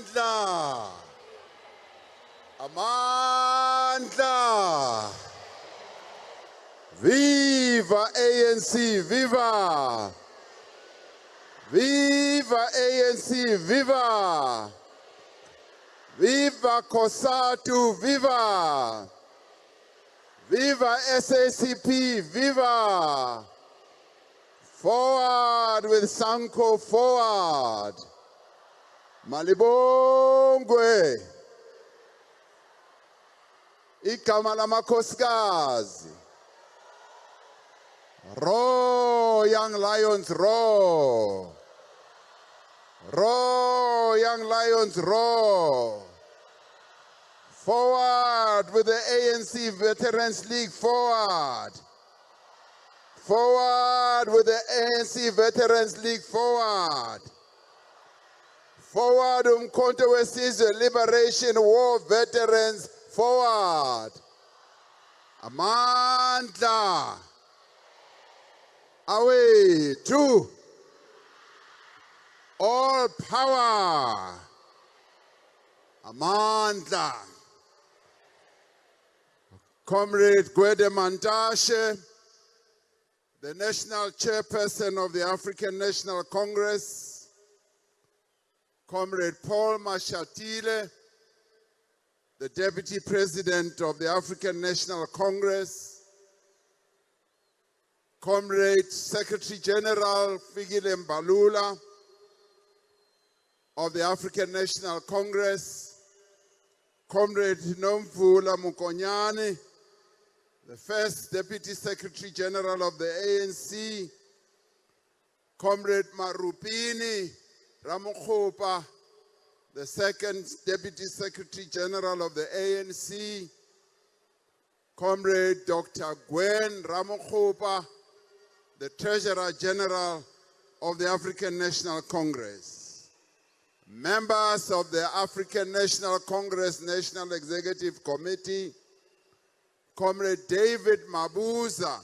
Amandla! Amandla! Viva ANC! Viva! Viva ANC! Viva! Viva COSATU! Viva! Viva SACP! Viva! Forward with Sanko, forward! Malibongwe! Igama lamakhosikazi. Roar, young lions, roar! Roar, young lions, roar! Forward with the ANC Veterans League, forward! Forward with the ANC Veterans League, forward! Forward Umkhonto weSizwe Liberation War Veterans, forward! Amandla! Away, two! All power! Amandla! Comrade Gwede Mantashe, the National Chairperson of the African National Congress, Comrade Paul Mashatile, the Deputy President of the African National Congress, Comrade Secretary General Fikile Mbalula of the African National Congress, Comrade Nomvula Mukonyane, the First Deputy Secretary General of the ANC, Comrade Marupini Ramaphosa, the Second Deputy Secretary General of the ANC, Comrade Dr. Gwen Ramaphosa, the Treasurer General of the African National Congress, members of the African National Congress National Executive Committee, Comrade David Mabuza,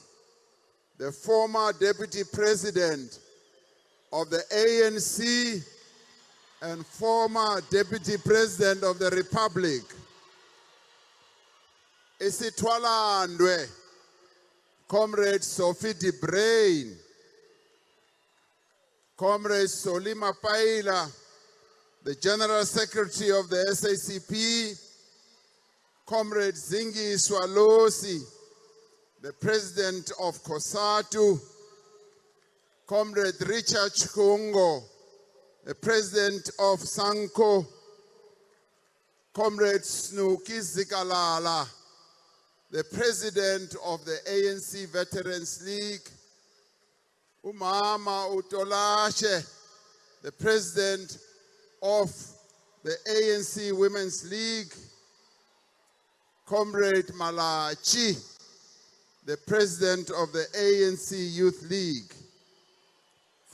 the former Deputy President of the ANC and former Deputy President of the Republic, Isitwalandwe, Comrade Sophie de Brain, Comrade Solima Paila, the General Secretary of the SACP, Comrade Zingi Swalosi, the President of COSATU, Comrade Richard Chkungo, the President of Sanko, Comrade Snuki Zikalala, the President of the ANC Veterans League, Umama Utolashe, the President of the ANC Women's League, Comrade Malachi, the President of the ANC Youth League,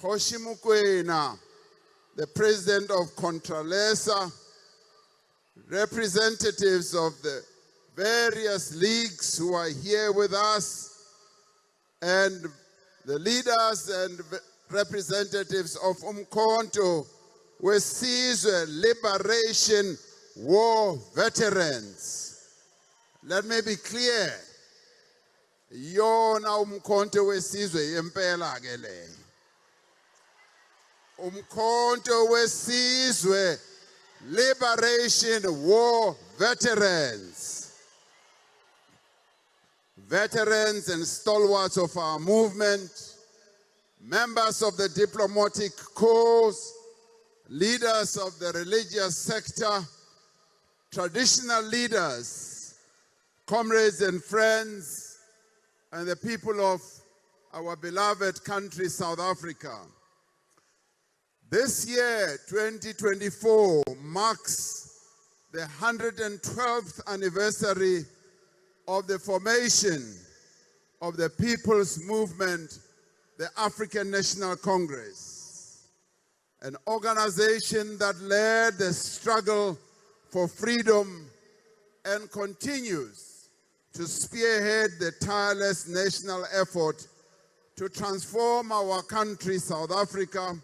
Hoshi Mukwena, the President of Contralesa, representatives of the various leagues who are here with us, and the leaders and representatives of Umkhonto weSizwe Liberation War Veterans. Let me be clear. Yona Umkhonto weSizwe yempela ke le. Umkhonto weSizwe Liberation War Veterans. Veterans and stalwarts of our movement, members of the diplomatic corps, leaders of the religious sector, traditional leaders, comrades and friends, and the people of our beloved country, South Africa. This year, 2024, marks the 112th anniversary of the formation of the People's Movement, the African National Congress, an organization that led the struggle for freedom and continues to spearhead the tireless national effort to transform our country, South Africa,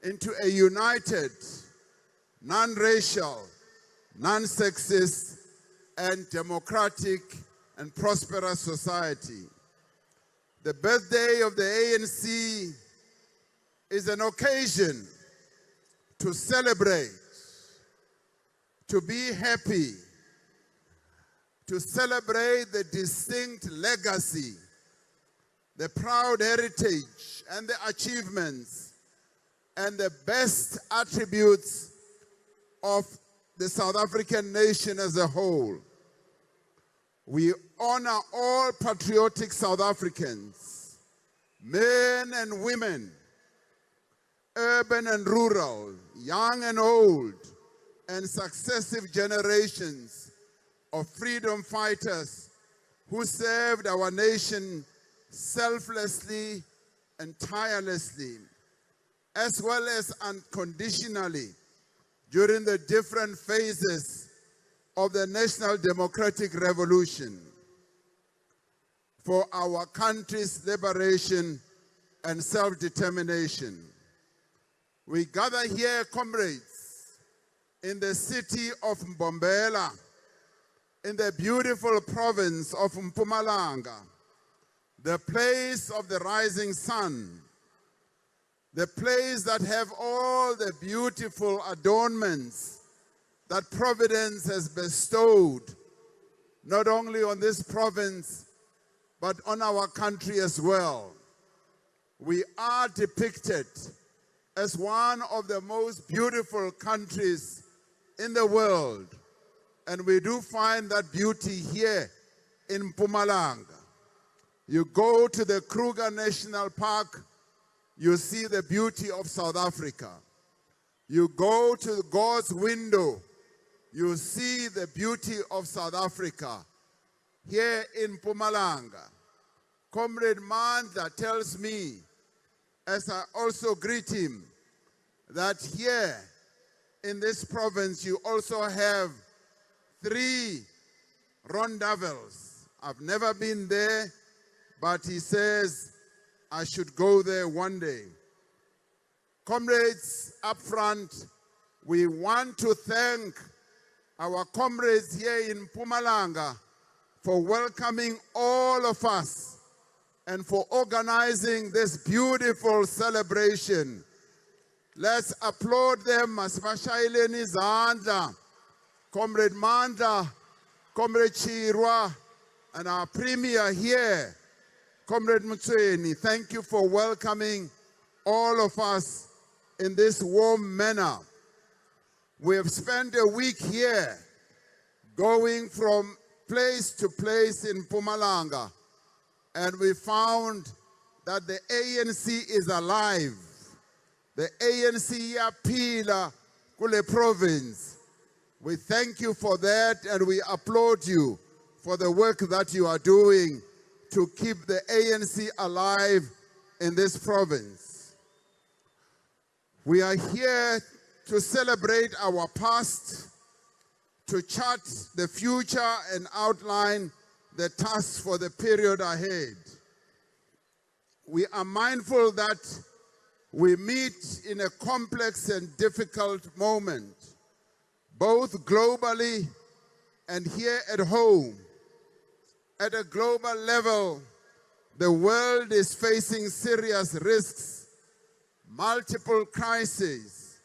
into a united, non-racial, non-sexist, and democratic and prosperous society. The birthday of the ANC is an occasion to celebrate, to be happy, to celebrate the distinct legacy, the proud heritage and the achievements and the best attributes of the South African nation as a whole. We honor all patriotic South Africans, men and women, urban and rural, young and old, and successive generations of freedom fighters who served our nation selflessly and tirelessly, as well as unconditionally during the different phases of the National Democratic Revolution for our country's liberation and self-determination. We gather here, comrades, in the city of Mbombela, in the beautiful province of Mpumalanga, the place of the rising sun, the place that have all the beautiful adornments that Providence has bestowed, not only on this province, but on our country as well. We are depicted as one of the most beautiful countries in the world, and we do find that beauty here in Mpumalanga. You go to the Kruger National Park, you see the beauty of South Africa. You go to God's window, you see the beauty of South Africa. Here in Mpumalanga, Comrade Mandla tells me, as I also greet him, that here in this province you also have 3 rondavels. I've never been there, but he says I should go there one day. Comrades, up front, we want to thank our comrades here in Mpumalanga for welcoming all of us and for organizing this beautiful celebration. Let's applaud them. Masibashayeleni izandla. Comrade Mandla, Comrade Chirwa, and our premier here, Comrade Mutsweni. Thank you for welcoming all of us in this warm manner. We have spent a week here going from place to place in Mpumalanga, and we found that the ANC is alive. The ANC yaphila kule province. We thank you for that, and we applaud you for the work that you are doing to keep the ANC alive in this province. We are here to celebrate our past, to chart the future and outline the tasks for the period ahead. We are mindful that we meet in a complex and difficult moment, both globally and here at home. At a global level, the world is facing serious risks, multiple crises.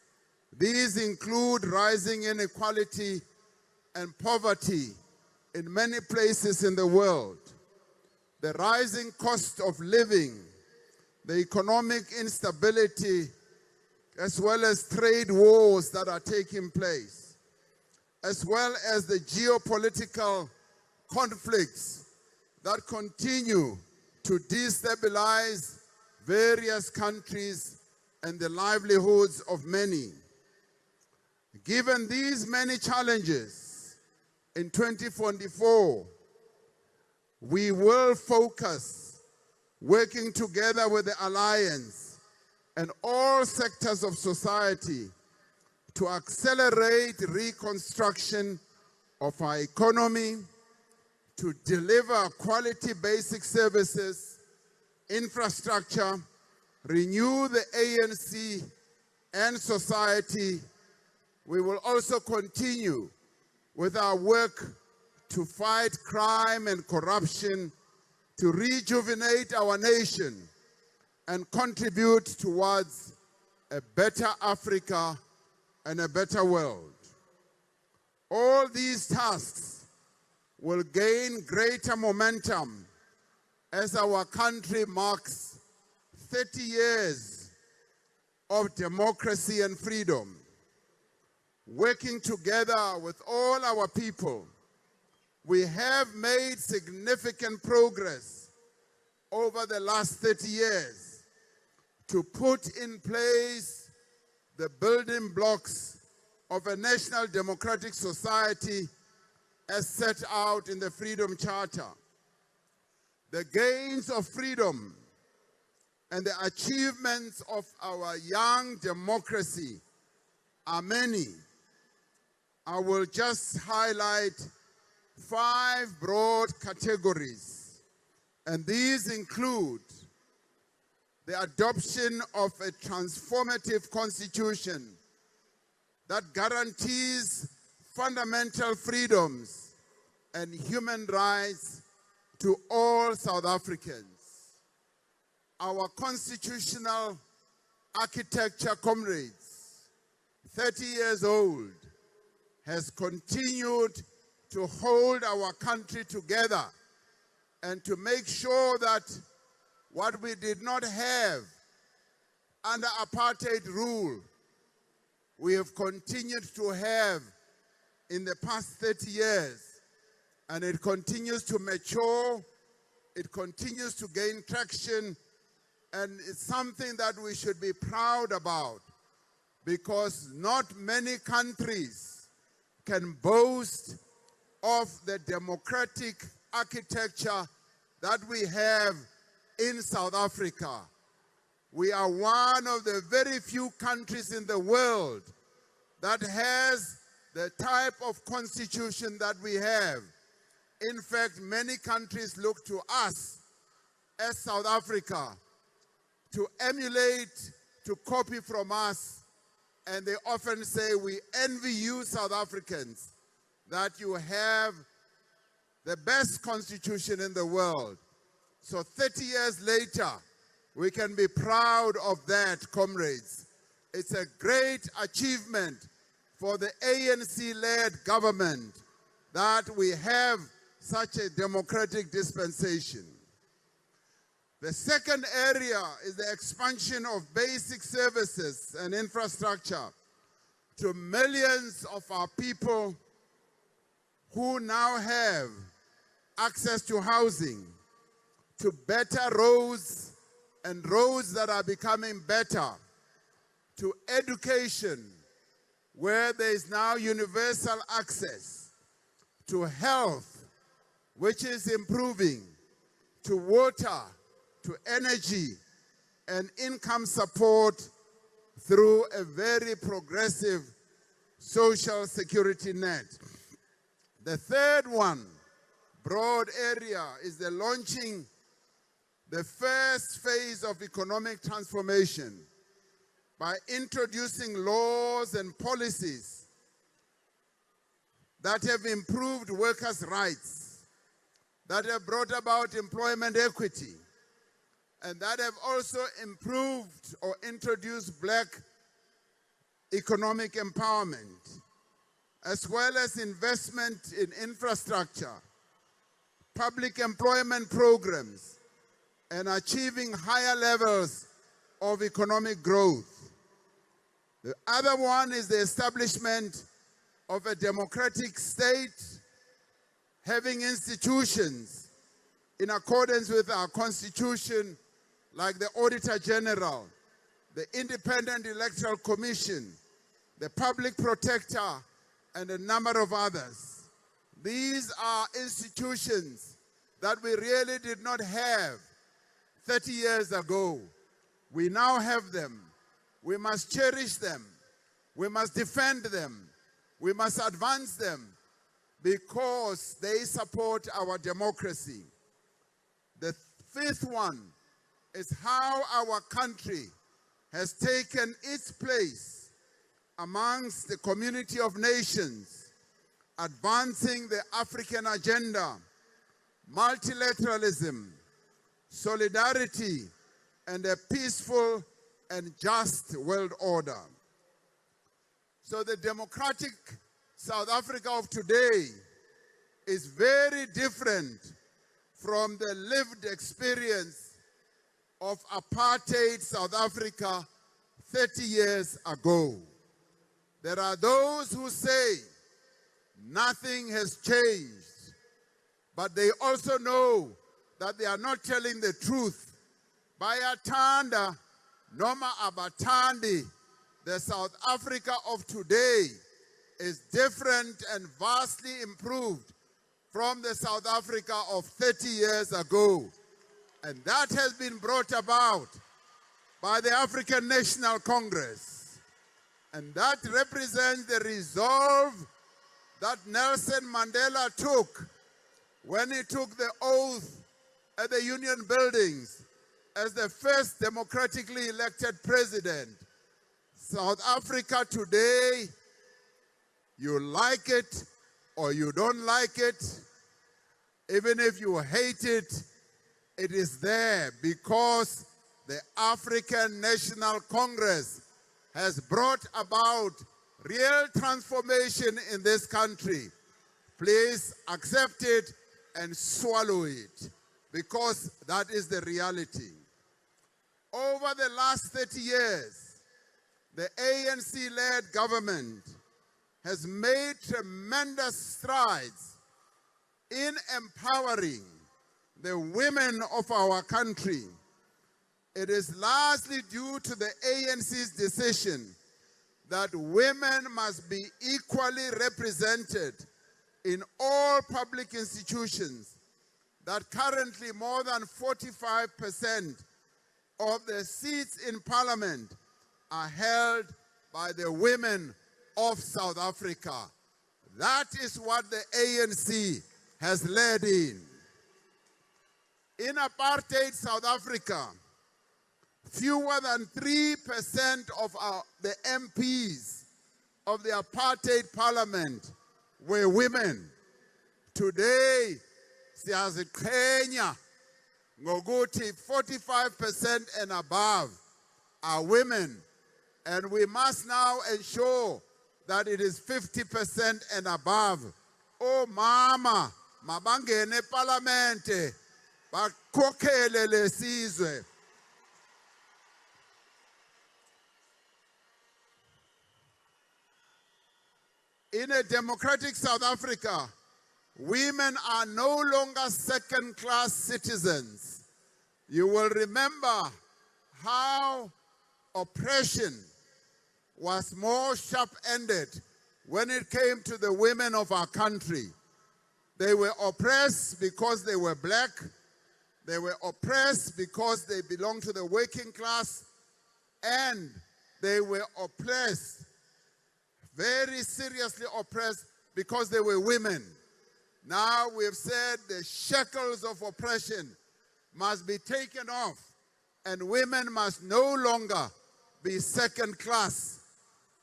These include rising inequality and poverty in many places in the world, the rising cost of living, the economic instability, as well as trade wars that are taking place, as well as the geopolitical conflicts that continue to destabilize various countries and the livelihoods of many. Given these many challenges, in 2024, we will focus, working together with the Alliance and all sectors of society to accelerate reconstruction of our economy, to deliver quality basic services, infrastructure, renew the ANC and society, we will also continue with our work to fight crime and corruption, to rejuvenate our nation and contribute towards a better Africa and a better world. All these tasks will gain greater momentum as our country marks 30 years of democracy and freedom. Working together with all our people, we have made significant progress over the last 30 years to put in place the building blocks of a national democratic society as set out in the Freedom Charter. The gains of freedom and the achievements of our young democracy are many. I will just highlight 5 broad categories, and these include the adoption of a transformative constitution that guarantees fundamental freedoms and human rights to all South Africans. Our constitutional architecture, comrades, 30 years old, has continued to hold our country together and to make sure that what we did not have under apartheid rule, we have continued to have in the past 30 years. And it continues to mature, it continues to gain traction, and it's something that we should be proud about, because not many countries can boast of the democratic architecture that we have in South Africa. We are one of the very few countries in the world that has the type of constitution that we have. In fact, many countries look to us as South Africa to emulate, to copy from us. And they often say, we envy you, South Africans, that you have the best constitution in the world. So 30 years later, we can be proud of that, comrades. It's a great achievement for the ANC-led government that we have such a democratic dispensation. The second area is the expansion of basic services and infrastructure to millions of our people who now have access to housing, to better roads and roads that are becoming better, to education where there is now universal access, to health which is improving, to water, to energy and income support through a very progressive social security net. The third one, broad area, is the launching the first phase of economic transformation by introducing laws and policies that have improved workers' rights, that have brought about employment equity, and that have also improved or introduced black economic empowerment, as well as investment in infrastructure, public employment programs, and achieving higher levels of economic growth. The other one is the establishment of a democratic state, having institutions in accordance with our constitution, like the Auditor General, the Independent Electoral Commission, the Public Protector, and a number of others. These are institutions that we really did not have 30 years ago. We now have them. We must cherish them. We must defend them. We must advance them because they support our democracy. The fifth one is how our country has taken its place amongst the community of nations, advancing the African agenda, multilateralism, solidarity, and a peaceful and just world order. So the democratic South Africa of today is very different from the lived experience of apartheid South Africa 30 years ago. There are those who say nothing has changed, but they also know that they are not telling the truth. Bayathanda noma abathandi, the South Africa of today is different and vastly improved from the South Africa of 30 years ago. And that has been brought about by the African National Congress. And that represents the resolve that Nelson Mandela took when he took the oath at the Union Buildings as the first democratically elected president. South Africa today, you like it or you don't like it, even if you hate it, it is there because the African National Congress has brought about real transformation in this country. Please accept it and swallow it, because that is the reality. Over the last 30 years, the ANC-led government has made tremendous strides in empowering the women of our country. It is largely due to the ANC's decision that women must be equally represented in all public institutions, that currently more than 45% of the seats in parliament are held by the women of South Africa. That is what the ANC has led in. In apartheid South Africa, fewer than 3% of the MPs of the apartheid parliament were women. Today, siyaziqhenya ngokuthi 45% and above are women. And we must now ensure that it is 50% and above. Oh mama, mabangene parliamente, bakhokhele lesizwe. In a democratic South Africa, women are no longer second-class citizens. You will remember how oppression was more sharp-ended when it came to the women of our country. They were oppressed because they were black. They were oppressed because they belonged to the working class. And they were oppressed, very seriously oppressed, because they were women. Now we have said the shackles of oppression must be taken off, and women must no longer be second class.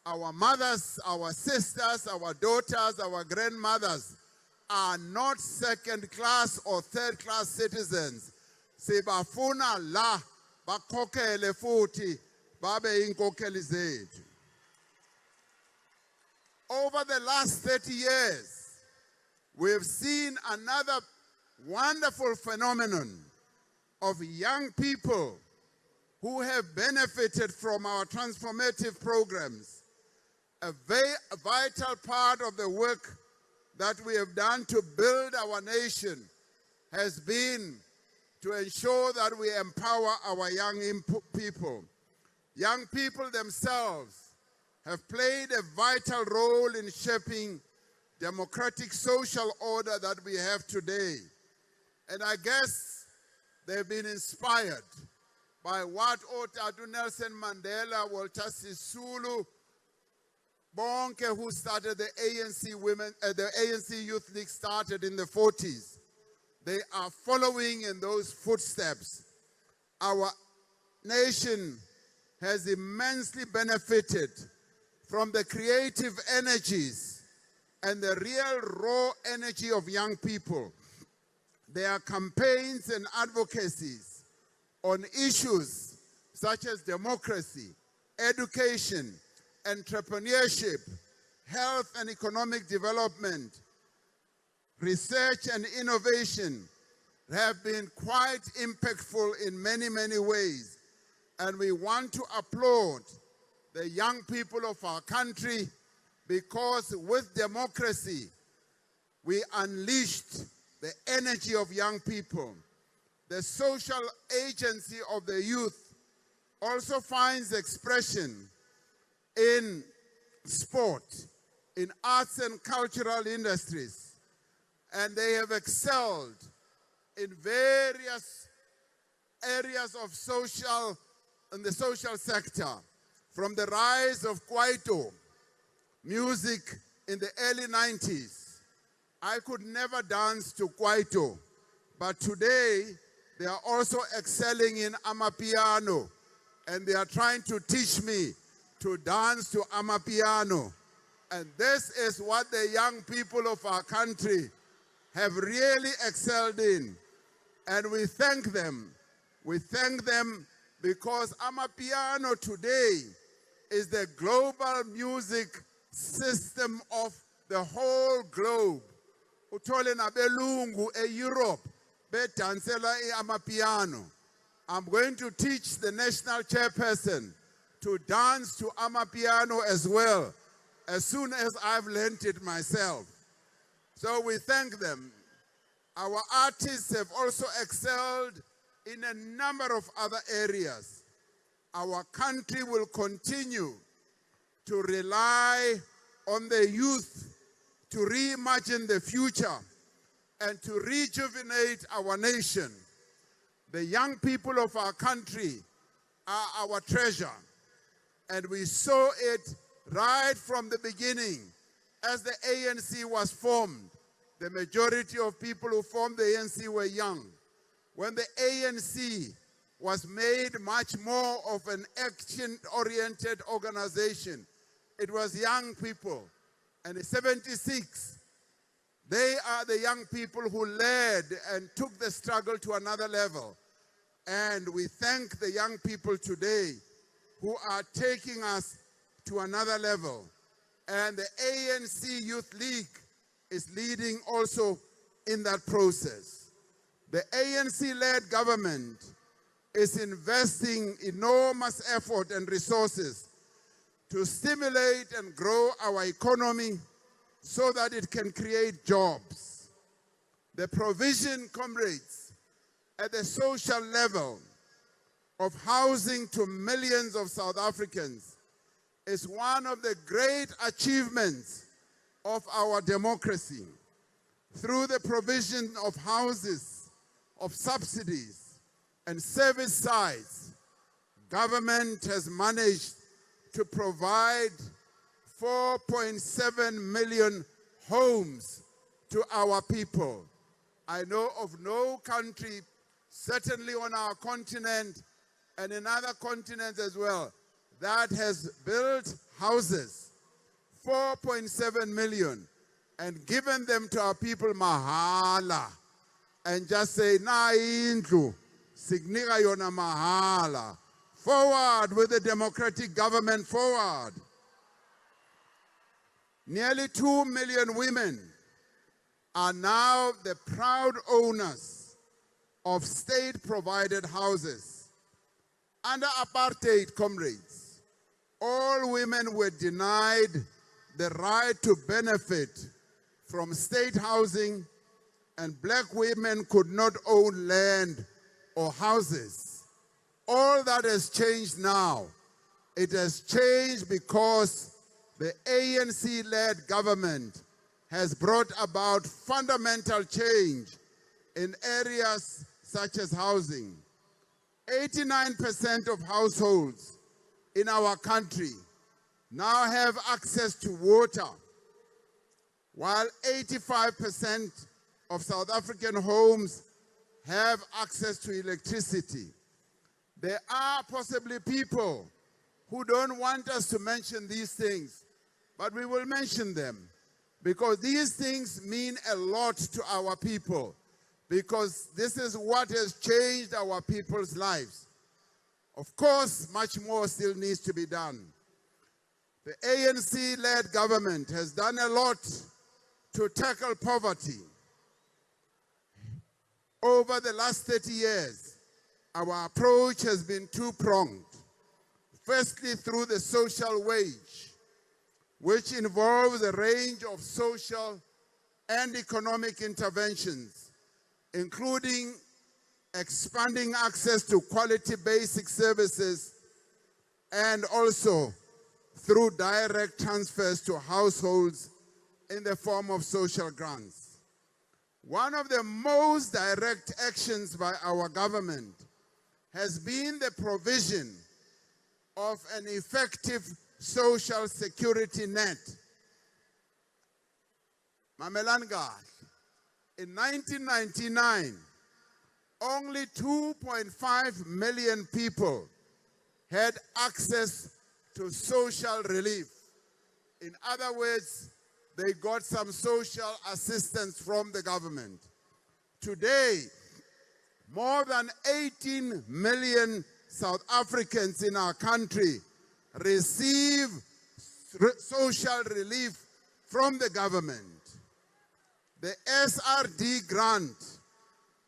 Our mothers, our sisters, our daughters, our grandmothers are not second class or third class citizens. Sibafuna la bakhokhele futhi babe inkokheli zethu. Over the last 30 years, we have seen another wonderful phenomenon of young people who have benefited from our transformative programs. A very vital part of the work that we have done to build our nation has been to ensure that we empower our young people. Young people themselves have played a vital role in shaping democratic social order that we have today. And I guess they've been inspired by what Otatu Nelson Mandela, Walter Sisulu, Bonke, who started the ANC the ANC Youth League, started in the 40s. They are following in those footsteps. Our nation has immensely benefited from the creative energies and the real raw energy of young people. There are campaigns and advocacies on issues such as democracy, education, entrepreneurship, health and economic development, research and innovation have been quite impactful in many, many ways. And we want to applaud the young people of our country because with democracy, we unleashed the energy of young people. The social agency of the youth also finds expression in sport, in arts and cultural industries, and they have excelled in various areas of in the social sector, from the rise of Kwaito music in the early 90s. I could never dance to Kwaito, but today they are also excelling in Amapiano, and they are trying to teach me to dance to Amapiano. And this is what the young people of our country have really excelled in. And we thank them. We thank them because Amapiano today is the global music system of the whole globe. Uthole nabelungu e-Europe bedansela Amapiano. I'm going to teach the national chairperson to dance to Amapiano as well, as soon as I've learned it myself. So we thank them. Our artists have also excelled in a number of other areas. Our country will continue to rely on the youth to reimagine the future and to rejuvenate our nation. The young people of our country are our treasure, and we saw it right from the beginning. As the ANC was formed, the majority of people who formed the ANC were young. When the ANC was made much more of an action-oriented organization, it was young people. And in 76, they are the young people who led and took the struggle to another level. And we thank the young people today who are taking us to another level. And the ANC Youth League is leading also in that process. The ANC-led government is investing enormous effort and resources to stimulate and grow our economy so that it can create jobs. The provision, comrades, at the social level of housing to millions of South Africans is one of the great achievements of our democracy. Through the provision of houses, of subsidies, and service sites, government has managed to provide 4.7 million homes to our people. I know of no country, certainly on our continent and in other continents as well, that has built houses, 4.7 million, and given them to our people mahala, and just say, na indlu, signika yona mahala. Forward with the democratic government, forward. Nearly 2 million women are now the proud owners of state-provided houses. Under apartheid, comrades, all women were denied the right to benefit from state housing, and black women could not own land or houses. All that has changed now. It has changed because the ANC-led government has brought about fundamental change in areas such as housing. 89% of households in our country now have access to water, while 85% of South African homes have access to electricity. There are possibly people who don't want us to mention these things, but we will mention them because these things mean a lot to our people, because this is what has changed our people's lives. Of course, much more still needs to be done. The ANC-led government has done a lot to tackle poverty. Over the last 30 years, our approach has been two-pronged. Firstly, through the social wage, which involves a range of social and economic interventions, including expanding access to quality basic services and also through direct transfers to households in the form of social grants. One of the most direct actions by our government has been the provision of an effective social security net. Mamelanga, in 1999, only 2.5 million people had access to social relief. In other words, they got some social assistance from the government. Today, more than 18 million South Africans in our country receive social relief from the government. The SRD grant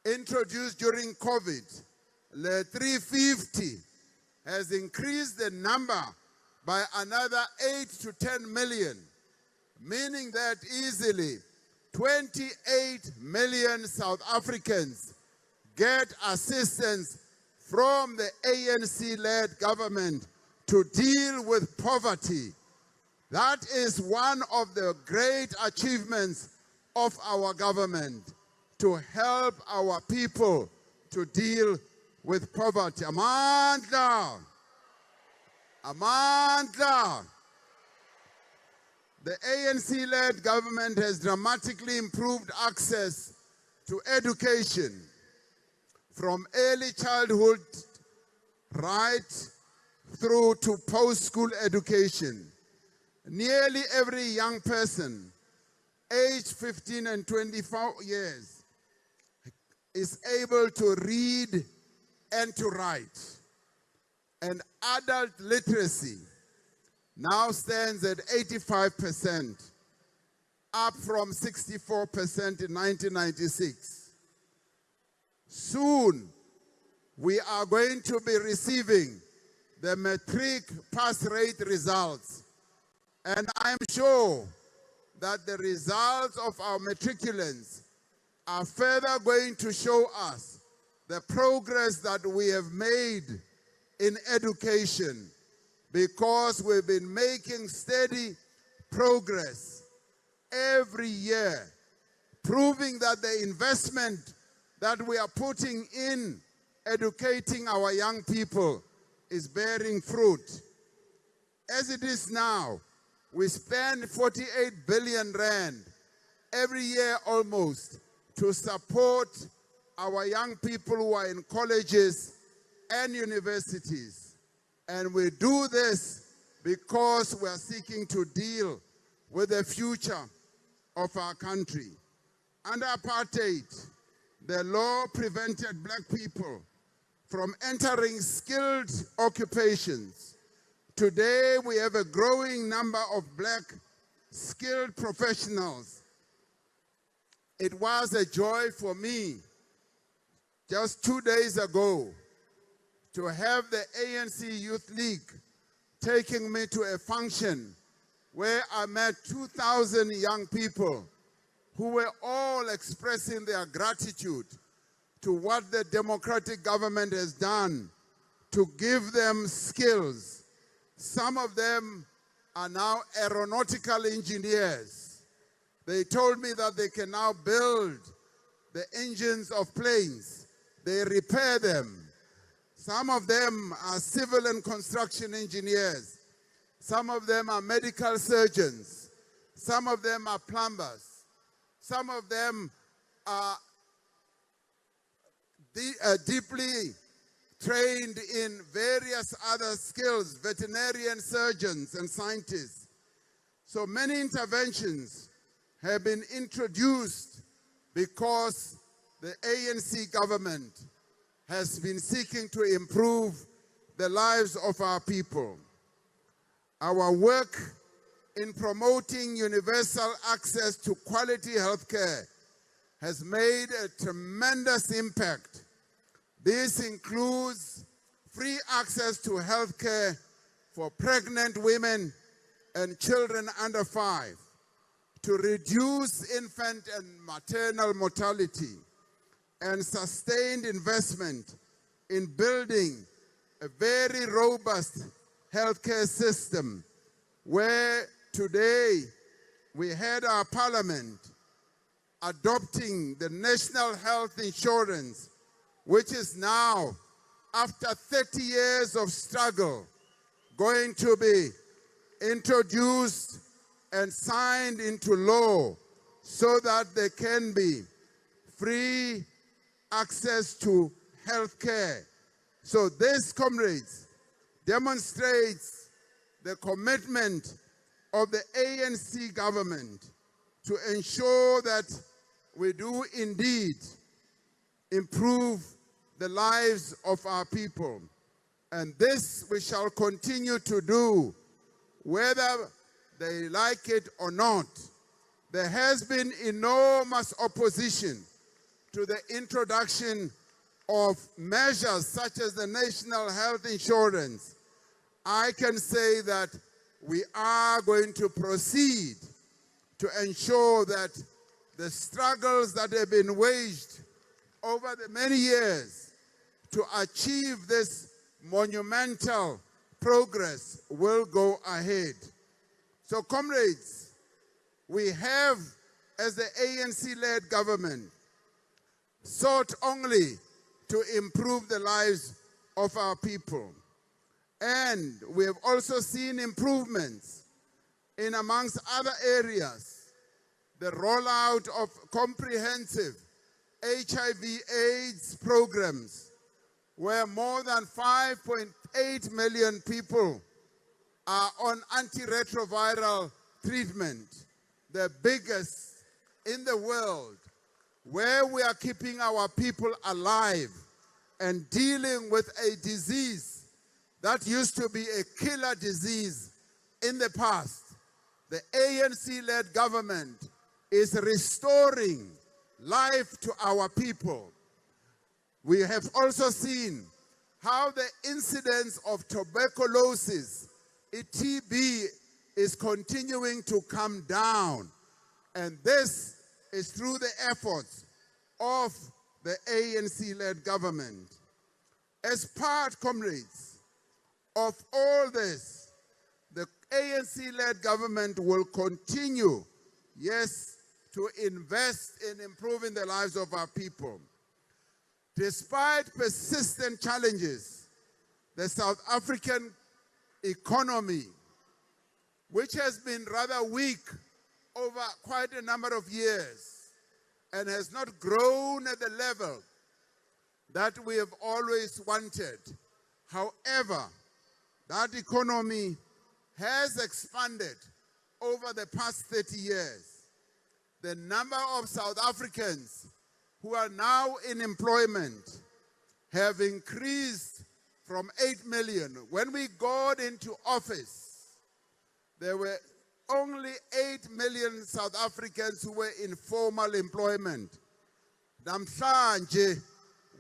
introduced during COVID, the 350, has increased the number by another 8 to 10 million, meaning that easily 28 million South Africans get assistance from the ANC-led government to deal with poverty. That is one of the great achievements of our government, to help our people to deal with poverty. Amandla! Amandla! The ANC-led government has dramatically improved access to education, from early childhood right through to post-school education. Nearly every young person aged 15 and 24 years is able to read and to write. And adult literacy now stands at 85%, up from 64% in 1996. Soon, we are going to be receiving the matric pass rate results. And I'm sure that the results of our matriculants are further going to show us the progress that we have made in education, because we've been making steady progress every year, proving that the investment that we are putting in educating our young people is bearing fruit. As it is now, we spend 48 billion rand every year almost to support our young people who are in colleges and universities. And we do this because we are seeking to deal with the future of our country. Under apartheid, the law prevented black people from entering skilled occupations. Today, we have a growing number of black skilled professionals. It was a joy for me just 2 days ago to have the ANC Youth League taking me to a function where I met 2,000 young people who were all expressing their gratitude to what the democratic government has done to give them skills. Some of them are now aeronautical engineers. They told me that they can now build the engines of planes. They repair them. Some of them are civil and construction engineers. Some of them are medical surgeons. Some of them are plumbers. Some of them are deeply trained in various other skills, veterinarian surgeons and scientists. So many interventions have been introduced because the ANC government has been seeking to improve the lives of our people. Our work in promoting universal access to quality health care has made a tremendous impact. This includes free access to health care for pregnant women and children under 5, to reduce infant and maternal mortality, and sustained investment in building a very robust healthcare system, where today we had our parliament adopting the National Health Insurance, which is now, after 30 years of struggle, going to be introduced and signed into law so that there can be free access to health care. So this, comrades, demonstrates the commitment of the ANC government to ensure that we do indeed improve the lives of our people. And this we shall continue to do, whether they like it or not. There has been enormous opposition to the introduction of measures such as the National Health Insurance. I can say that we are going to proceed to ensure that the struggles that have been waged over the many years to achieve this monumental progress will go ahead. So, comrades, we have, as the ANC-led government, sought only to improve the lives of our people. And we have also seen improvements in, amongst other areas, the rollout of comprehensive HIV/AIDS programs, where more than 5.8 million people are on antiretroviral treatment, the biggest in the world, where we are keeping our people alive and dealing with a disease that used to be a killer disease in the past. The ANC-led government is restoring life to our people. We have also seen how the incidence of tuberculosis, TB, is continuing to come down. And this is through the efforts of the ANC-led government. As part, comrades, of all this, the ANC-led government will continue, yes, to invest in improving the lives of our people. Despite persistent challenges, the South African economy, which has been rather weak over quite a number of years and has not grown at the level that we have always wanted. However, that economy has expanded over the past 30 years. The number of South Africans who are now in employment have increased from 8 million. When we got into office, there were only 8 million South Africans who were in formal employment. Namhlanje,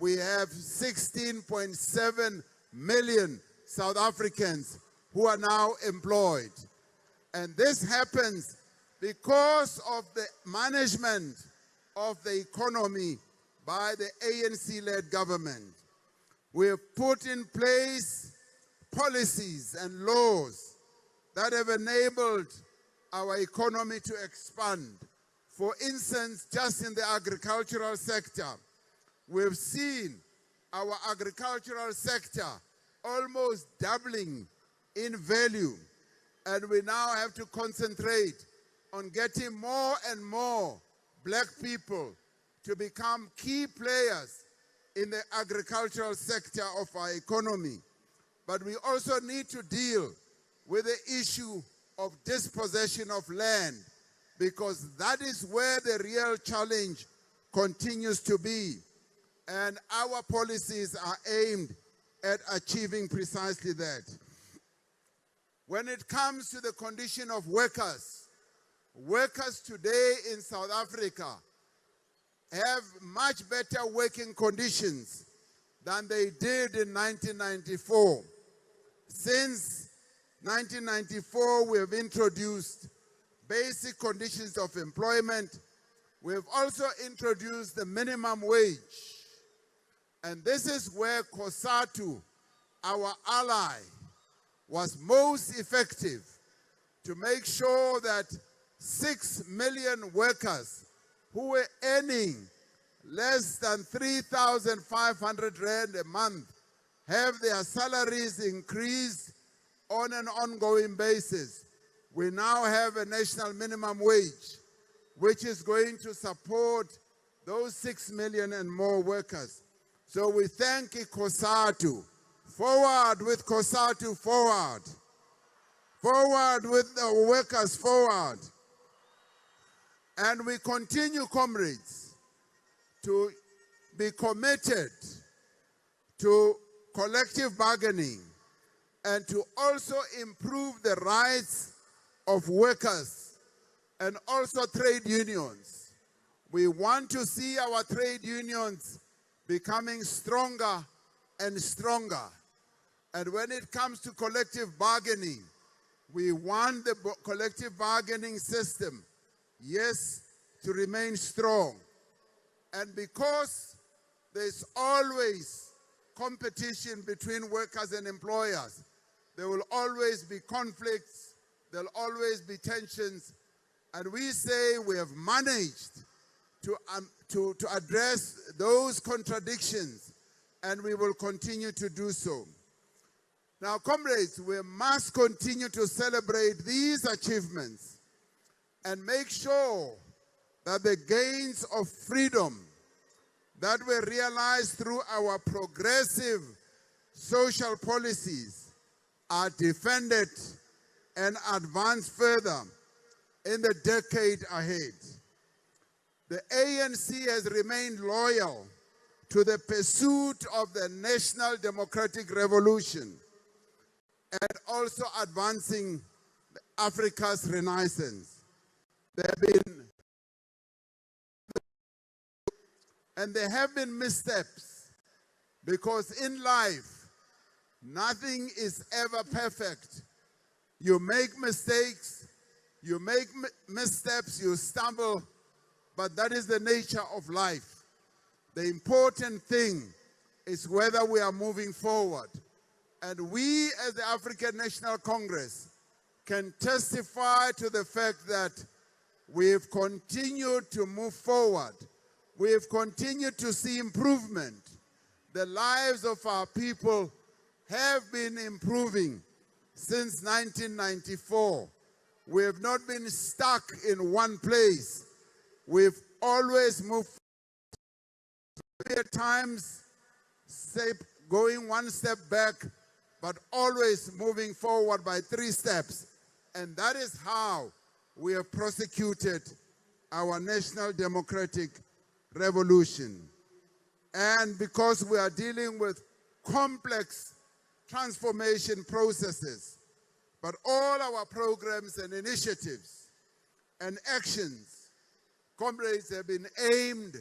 we have 16.7 million South Africans who are now employed. And this happens because of the management of the economy by the ANC-led government. We have put in place policies and laws that have enabled our economy to expand. For instance, just in the agricultural sector, we've seen our agricultural sector almost doubling in value, and we now have to concentrate on getting more and more black people to become key players in the agricultural sector of our economy. But we also need to deal with the issue of dispossession of land, because that is where the real challenge continues to be. And our policies are aimed at achieving precisely that. When it comes to the condition of workers, workers today in South Africa have much better working conditions than they did in 1994. Since 1994, we have introduced basic conditions of employment. We have also introduced the minimum wage. And this is where COSATU, our ally, was most effective to make sure that 6 million workers who were earning less than 3,500 Rand a month have their salaries increased on an ongoing basis. We now have a national minimum wage, which is going to support those 6 million and more workers. So we thank COSATU. Forward with COSATU, forward. Forward with the workers, forward. And we continue, comrades, to be committed to collective bargaining and to also improve the rights of workers and also trade unions. We want to see our trade unions becoming stronger and stronger. And when it comes to collective bargaining, we want the collective bargaining system, yes, to remain strong. And because there's always competition between workers and employers, there will always be conflicts, there'll always be tensions, and we say we have managed to address those contradictions, and we will continue to do so. Now, comrades, we must continue to celebrate these achievements and make sure that the gains of freedom that were realized through our progressive social policies are defended and advanced further in the decade ahead. The ANC has remained loyal to the pursuit of the national democratic revolution and also advancing Africa's renaissance. There have been missteps, because in life, nothing is ever perfect. You make mistakes, you make missteps, you stumble, but that is the nature of life. The important thing is whether we are moving forward. And we, as the African National Congress, can testify to the fact that we've continued to move forward. We've continued to see improvement. The lives of our people have been improving since 1994. We have not been stuck in one place. We've always moved forward. At times, going one step back, but always moving forward by 3 steps. And that is how we have prosecuted our national democratic revolution. And because we are dealing with complex transformation processes, but all our programs and initiatives and actions, comrades, have been aimed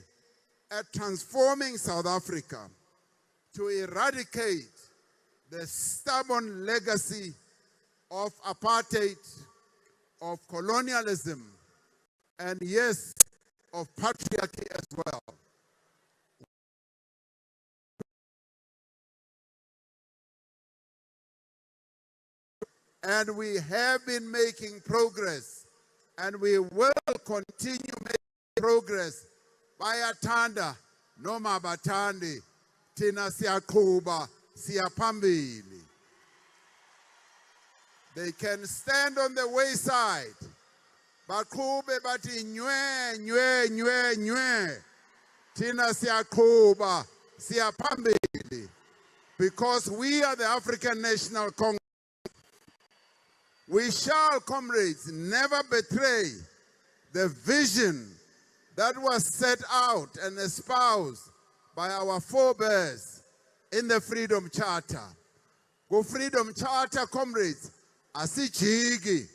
at transforming South Africa to eradicate the stubborn legacy of apartheid, of colonialism, and yes, of patriarchy as well. And we have been making progress, and we will continue making progress. Bayathanda noma bathandi, tina siyaqhuba siyaphambili. They can stand on the wayside, baqhube bathi nywe nywe nywe nywe, tina siyaqhuba siya phambili, because we are the African National Congress. We shall, comrades, never betray the vision that was set out and espoused by our forebears in the Freedom Charter. Go Freedom Charter, comrades, asijiki.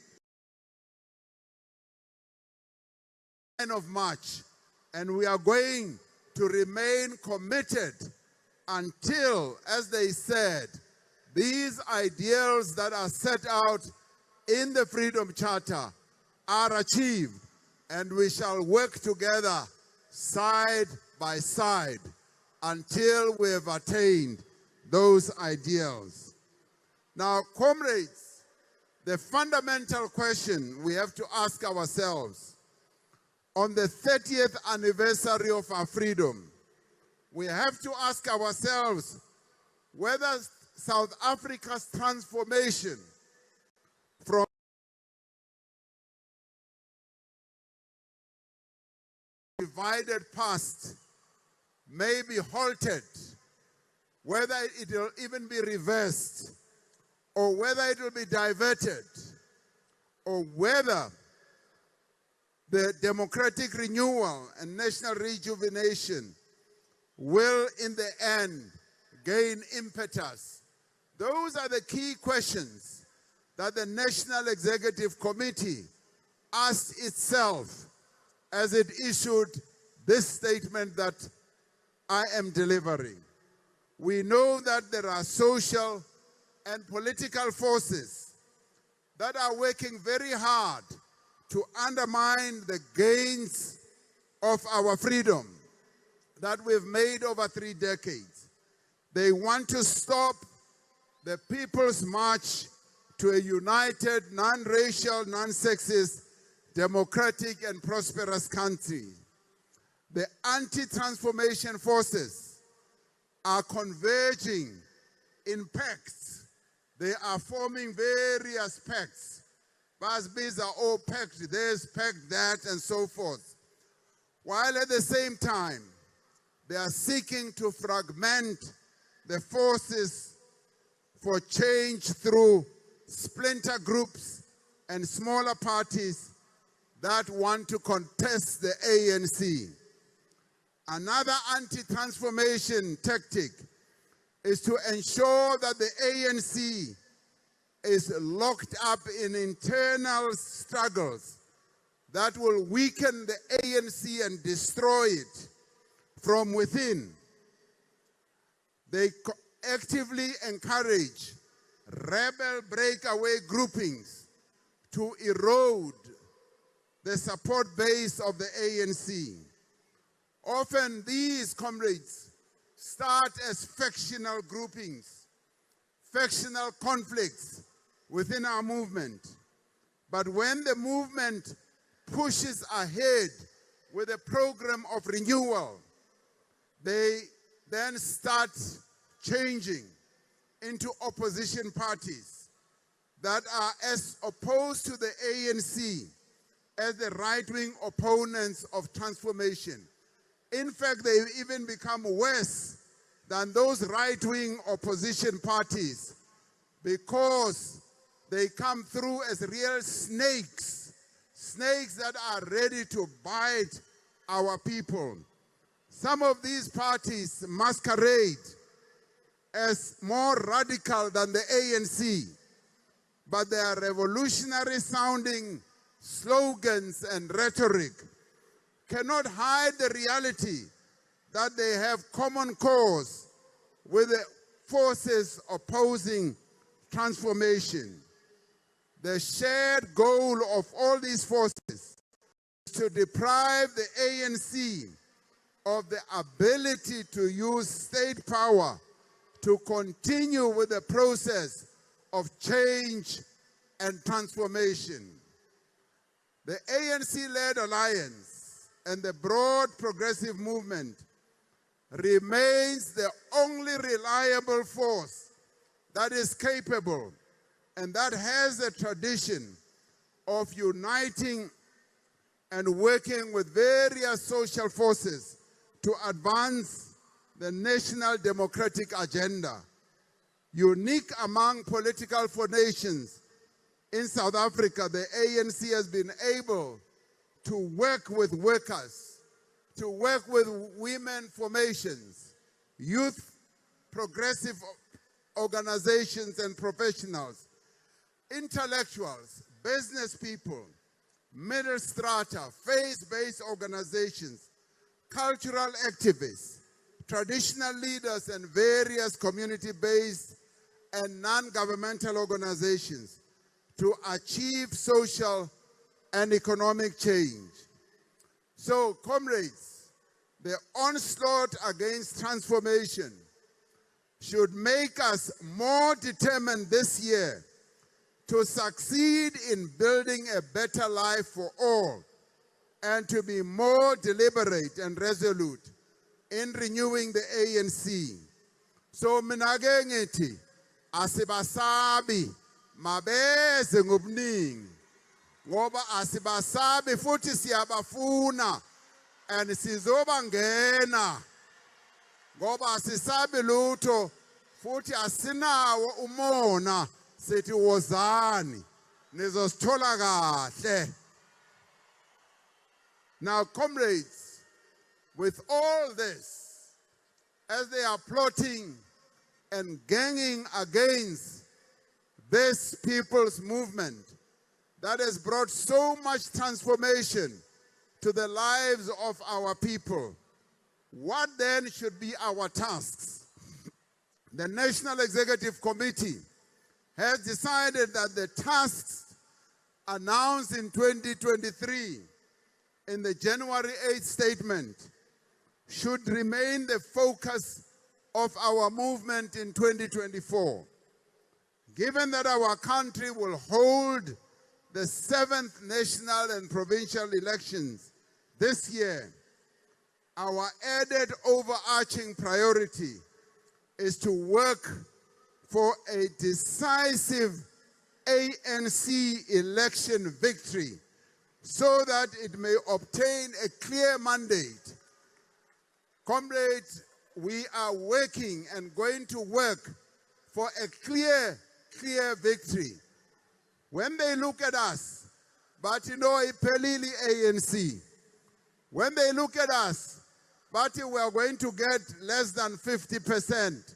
Of March, and we are going to remain committed until, as they said, these ideals that are set out in the Freedom Charter are achieved, and we shall work together side by side until we have attained those ideals. Now, comrades, the fundamental question we have to ask ourselves on the 30th anniversary of our freedom, we have to ask ourselves whether South Africa's transformation from divided past may be halted, whether it will even be reversed, or whether it will be diverted, or whether the democratic renewal and national rejuvenation will, in the end, gain impetus. Those are the key questions that the National Executive Committee asked itself as it issued this statement that I am delivering. We know that there are social and political forces that are working very hard to undermine the gains of our freedom that we've made over 3 decades. They want to stop the people's march to a united, non-racial, non-sexist, democratic and prosperous country. The anti-transformation forces are converging in pacts. They are forming various pacts. Busbies are all packed this, packed that, and so forth. While at the same time, they are seeking to fragment the forces for change through splinter groups and smaller parties that want to contest the ANC. Another anti-transformation tactic is to ensure that the ANC is locked up in internal struggles that will weaken the ANC and destroy it from within. They actively encourage rebel breakaway groupings to erode the support base of the ANC. Often these, comrades, start as factional groupings, factional conflicts within our movement. But when the movement pushes ahead with a program of renewal, they then start changing into opposition parties that are as opposed to the ANC as the right-wing opponents of transformation. In fact, they even become worse than those right-wing opposition parties because they come through as real snakes, snakes that are ready to bite our people. Some of these parties masquerade as more radical than the ANC, but their revolutionary sounding slogans and rhetoric cannot hide the reality that they have common cause with the forces opposing transformation. The shared goal of all these forces is to deprive the ANC of the ability to use state power to continue with the process of change and transformation. The ANC-led alliance and the broad progressive movement remains the only reliable force that is capable and that has a tradition of uniting and working with various social forces to advance the National Democratic Agenda. Unique among political formations in South Africa, the ANC has been able to work with workers, to work with women formations, youth progressive organizations and professionals, intellectuals, business people, middle strata, faith-based organizations, cultural activists, traditional leaders, and various community-based and non-governmental organizations to achieve social and economic change. So, comrades, the onslaught against transformation should make us more determined this year to succeed in building a better life for all and to be more deliberate and resolute in renewing the ANC. So mina ke ngithi asibasabi mabeze ngobuningi ngoba asibasabi futhi siyabafuna and sizobangena ngoba asisabi lutho futhi asinawo umona sithi wozani nizosithola kahle. Now, comrades, with all this, as they are plotting and ganging against this people's movement that has brought so much transformation to the lives of our people, what then should be our tasks? The National Executive Committee has decided that the tasks announced in 2023 in the January 8th statement should remain the focus of our movement in 2024. Given that our country will hold the 7th national and provincial elections this year, our added overarching priority is to work for a decisive ANC election victory so that it may obtain a clear mandate. Comrades, we are working and going to work for a clear victory. When they look at us, but you know, iphelile ANC. When they look at us, but we are going to get less than 50%.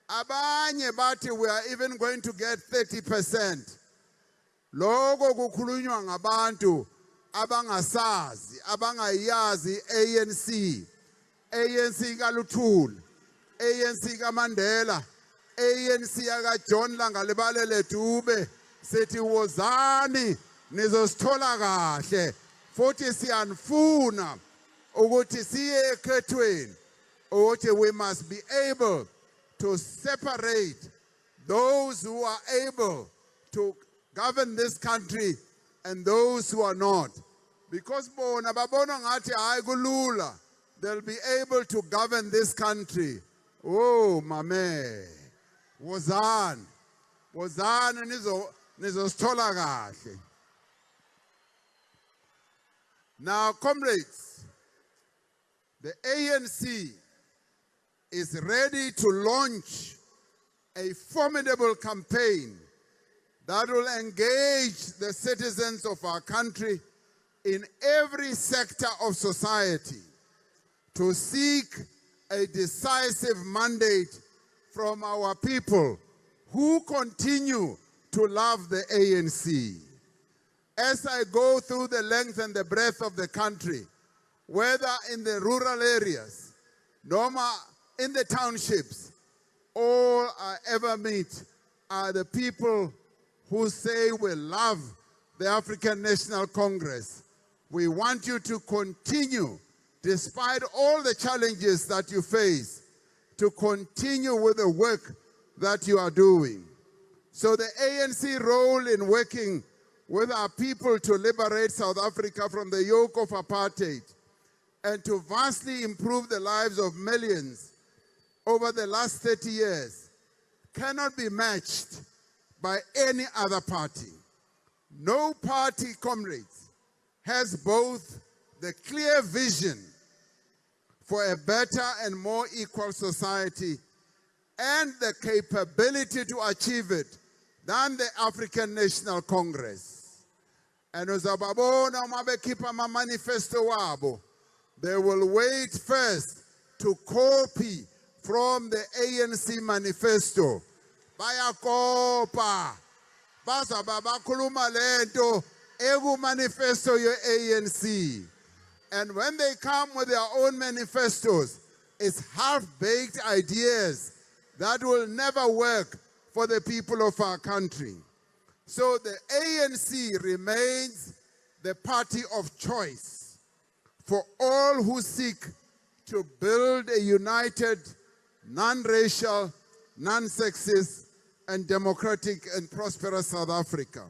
Abanye bathi we are even going to get 30%. Logo kukhulunywa ngabantu abangasazi, abangayazi ANC. ANC kaLuthuli, ANC kaMandela, ANC aka John Langalibalele Dube, sithi wozani nizosithola kahle. Futhi siyanfuna ukuthi siye ekhethweni ukuthi we must be able to separate those who are able to govern this country and those who are not. Because bona babona ngathi hayi kulula, they'll be able to govern this country. Oh, mame. Wozani nizosithola kahle. Now, comrades, the ANC is ready to launch a formidable campaign that will engage the citizens of our country in every sector of society to seek a decisive mandate from our people who continue to love the ANC. As I go through the length and the breadth of the country, whether in the rural areas, nor in the townships, all I ever meet are the people who say we love the African National Congress. We want you to continue, despite all the challenges that you face, to continue with the work that you are doing. So the ANC role in working with our people to liberate South Africa from the yoke of apartheid and to vastly improve the lives of millions over the last 30 years cannot be matched by any other party. No party, comrades, has both the clear vision for a better and more equal society and the capability to achieve it than the African National Congress. And uzababona uma bekhipha ama-manifesto wabo, they will wait first to copy from the ANC manifesto. Bayakopa. Bazaba bakhuluma lento eku-manifesto ye-ANC. And when they come with their own manifestos, it's half-baked ideas that will never work for the people of our country. So the ANC remains the party of choice for all who seek to build a united, non-racial, non-sexist, and democratic and prosperous South Africa.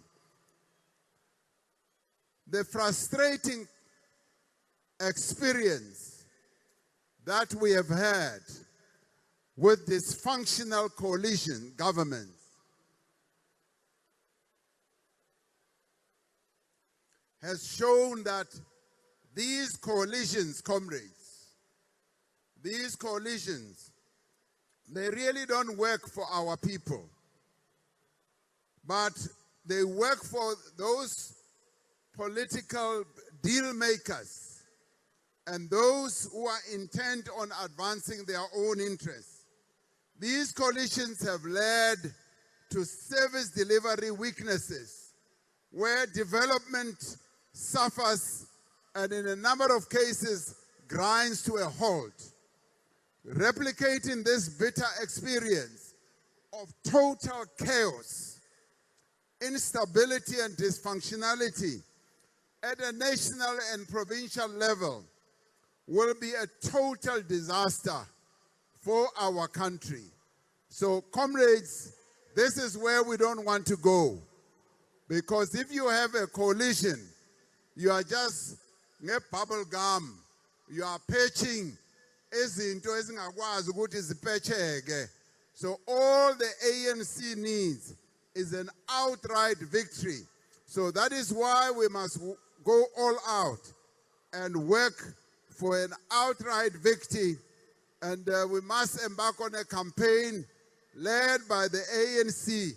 The frustrating experience that we have had with dysfunctional coalition governments has shown that these coalitions, comrades, these coalitions, they really don't work for our people, but they work for those political deal makers and those who are intent on advancing their own interests. These coalitions have led to service delivery weaknesses, where development suffers and in a number of cases grinds to a halt. Replicating this bitter experience of total chaos, instability and dysfunctionality at a national and provincial level will be a total disaster for our country. So, comrades, this is where we don't want to go. Because if you have a coalition, you are just bubble gum. You are patching izinto ezingakwazi ukuthi zipetsheke. So all the ANC needs is an outright victory. So that is why we must go all out and work for an outright victory. And we must embark on a campaign led by the ANC,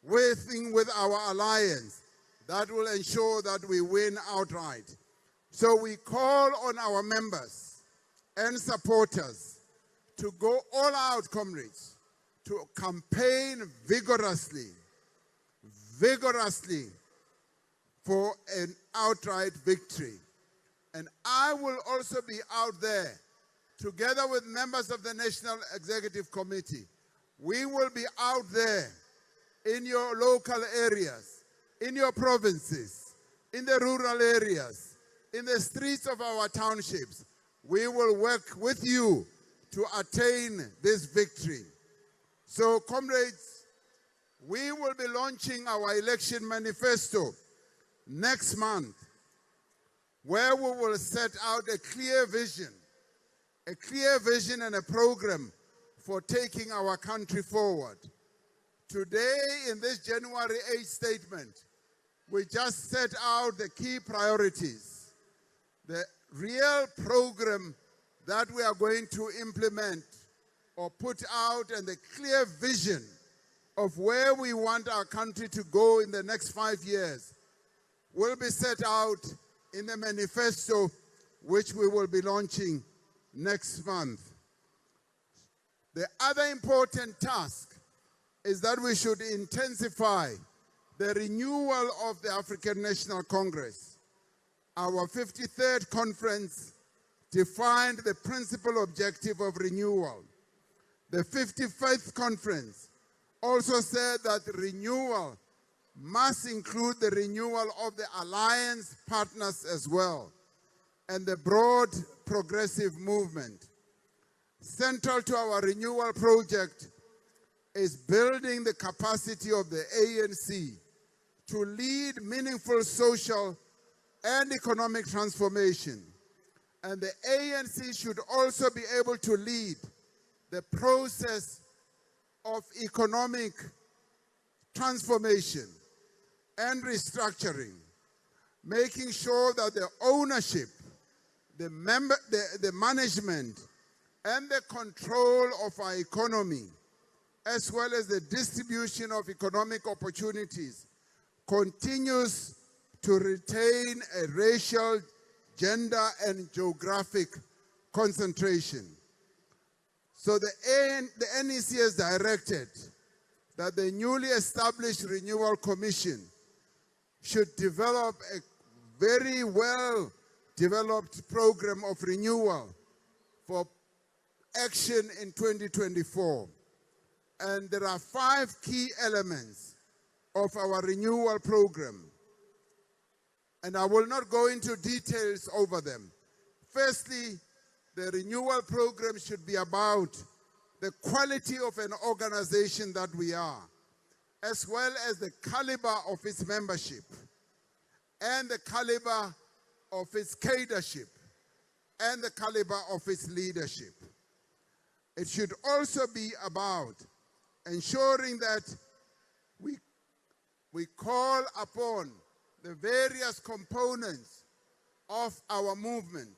working with our alliance, that will ensure that we win outright. So we call on our members and supporters to go all out, comrades, to campaign vigorously for an outright victory. And I will also be out there, together with members of the National Executive Committee. We will be out there in your local areas, in your provinces, in the rural areas, in the streets of our townships. We will work with you to attain this victory. So, comrades, we will be launching our election manifesto next month, where we will set out a clear vision and a program for taking our country forward. Today, in this January 8th statement, we just set out the key priorities, the real program that we are going to implement or put out, and the clear vision of where we want our country to go in the next 5 years will be set out in the manifesto, which we will be launching next month. The other important task is that we should intensify the renewal of the African National Congress. Our 53rd conference defined the principal objective of renewal. The 55th conference also said that renewal must include the renewal of the alliance partners as well, and the broad progressive movement. Central to our renewal project is building the capacity of the ANC to lead meaningful social and economic transformation. And the ANC should also be able to lead the process of economic transformation and restructuring, making sure that the ownership, the management and the control of our economy, as well as the distribution of economic opportunities, continues to retain a racial, gender, and geographic concentration. So the NEC has directed that the newly established Renewal Commission should develop a very well-developed program of renewal for action in 2024. And there are 5 key elements of our renewal program. And I will not go into details over them. Firstly, the renewal program should be about the quality of an organization that we are, as well as the caliber of its membership and the caliber of its cadership and the caliber of its leadership. It should also be about ensuring that we call upon the various components of our movement,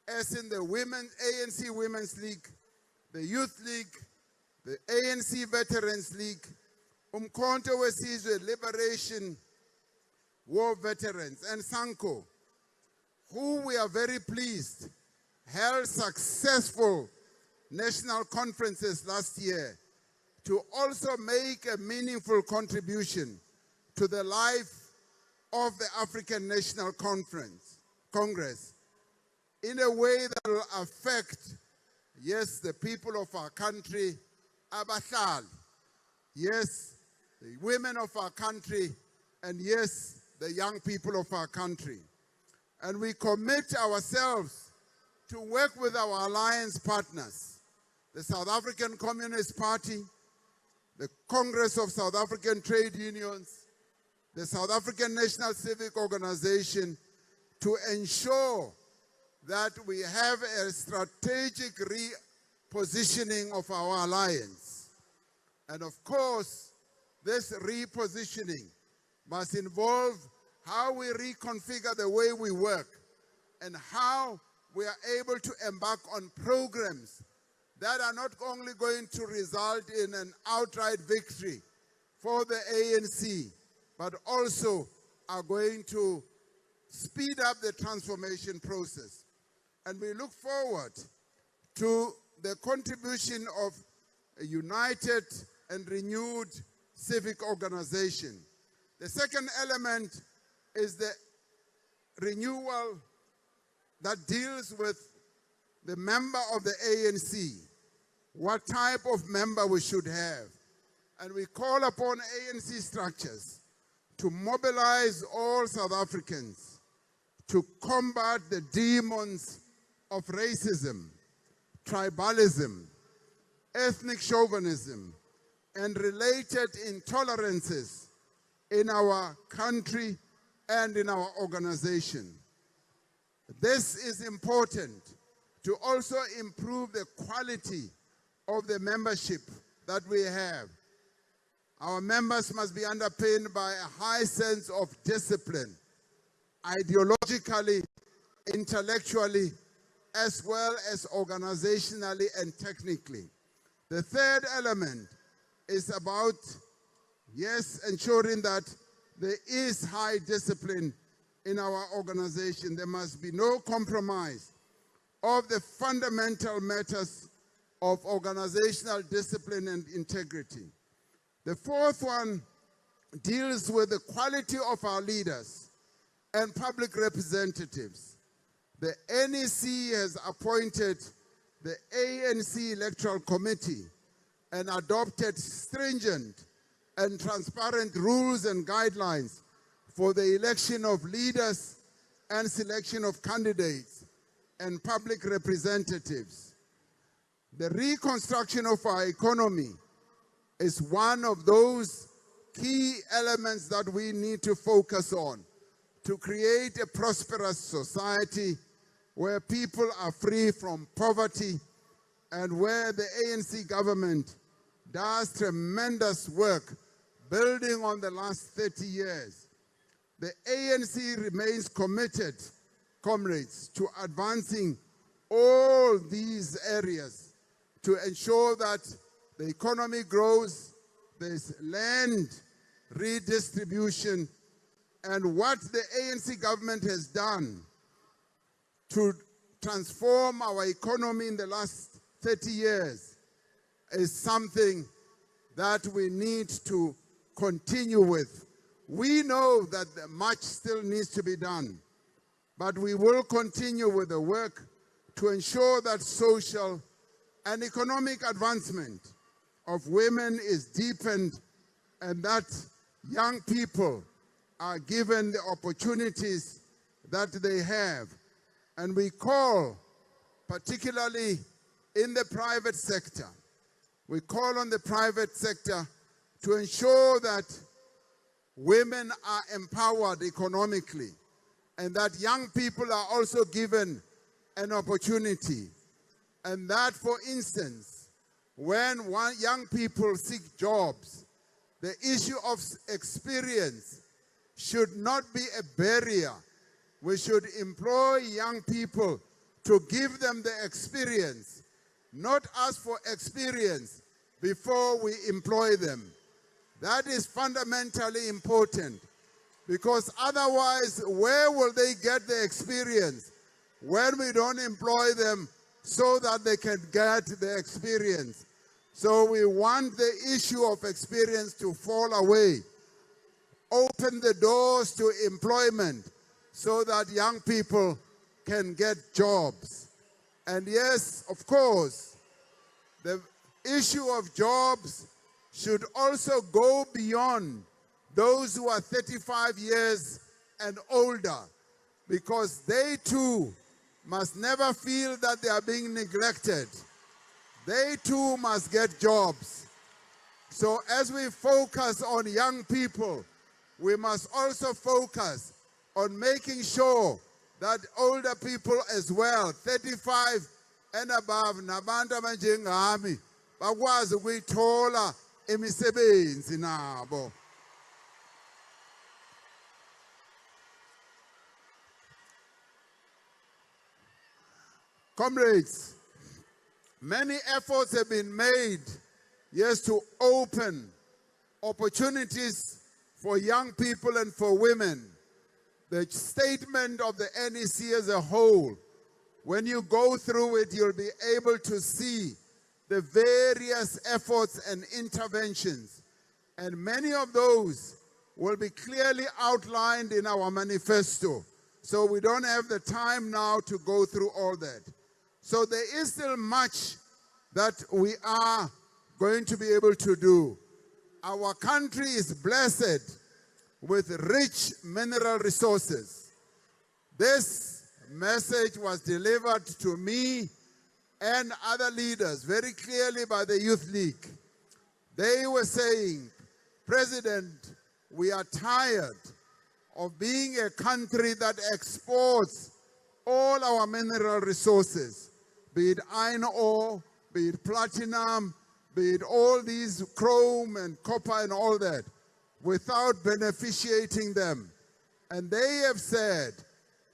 as in the ANC Women's League, the Youth League, the ANC Veterans League, Umkhonto weSizwe Liberation War Veterans, and SANCO, who we are very pleased held successful national conferences last year to also make a meaningful contribution to the life of the African National Congress in a way that will affect, yes, the people of our country, abahlali, yes, the women of our country, and yes, the young people of our country. And we commit ourselves to work with our alliance partners, the South African Communist Party, the Congress of South African Trade Unions, the South African National Civic Organization, to ensure that we have a strategic repositioning of our alliance. And of course, this repositioning must involve how we reconfigure the way we work and how we are able to embark on programs that are not only going to result in an outright victory for the ANC, but also are going to speed up the transformation process. And we look forward to the contribution of a united and renewed civic organization. The second element is the renewal that deals with the member of the ANC, what type of member we should have. And we call upon ANC structures to mobilize all South Africans to combat the demons of racism, tribalism, ethnic chauvinism, and related intolerances in our country and in our organization. This is important to also improve the quality of the membership that we have. Our members must be underpinned by a high sense of discipline, ideologically, intellectually, as well as organizationally and technically. The third element is about, yes, ensuring that there is high discipline in our organization. There must be no compromise of the fundamental matters of organizational discipline and integrity. The fourth one deals with the quality of our leaders and public representatives. The NEC has appointed the ANC Electoral Committee and adopted stringent and transparent rules and guidelines for the election of leaders and selection of candidates and public representatives. The reconstruction of our economy is one of those key elements that we need to focus on to create a prosperous society where people are free from poverty and where the ANC government does tremendous work building on the last 30 years. The ANC remains committed comrades, to advancing all these areas to ensure that the economy grows, there's land redistribution, and what the ANC government has done to transform our economy in the last 30 years is something that we need to continue with. We know that much still needs to be done, but we will continue with the work to ensure that social and economic advancement of women is deepened and that young people are given the opportunities that they have. And we call, particularly in the private sector, we call on the private sector to ensure that women are empowered economically and that young people are also given an opportunity. And that, for instance, when young people seek jobs, the issue of experience should not be a barrier. We should employ young people to give them the experience, not ask for experience before we employ them. That is fundamentally important, because otherwise, where will they get the experience when we don't employ them so that they can get the experience? So we want the issue of experience to fall away. Open the doors to employment so that young people can get jobs. And yes, of course, the issue of jobs should also go beyond those who are 35 years and older, because they too must never feel that they are being neglected. They too must get jobs. So as we focus on young people, we must also focus on making sure that older people as well, 35 and above, nabantu abanjengami, bakwazi ukuyithola imisebenzi nabo. Comrades, many efforts have been made, yes, to open opportunities for young people and for women. The statement of the NEC as a whole, when you go through it, you'll be able to see the various efforts and interventions. And many of those will be clearly outlined in our manifesto. So we don't have the time now to go through all that. So there is still much that we are going to be able to do. Our country is blessed with rich mineral resources. This message was delivered to me and other leaders very clearly by the Youth League. They were saying, President, we are tired of being a country that exports all our mineral resources, be it iron ore, be it platinum, be it all these chrome and copper and all that, without beneficiating them. And they have said,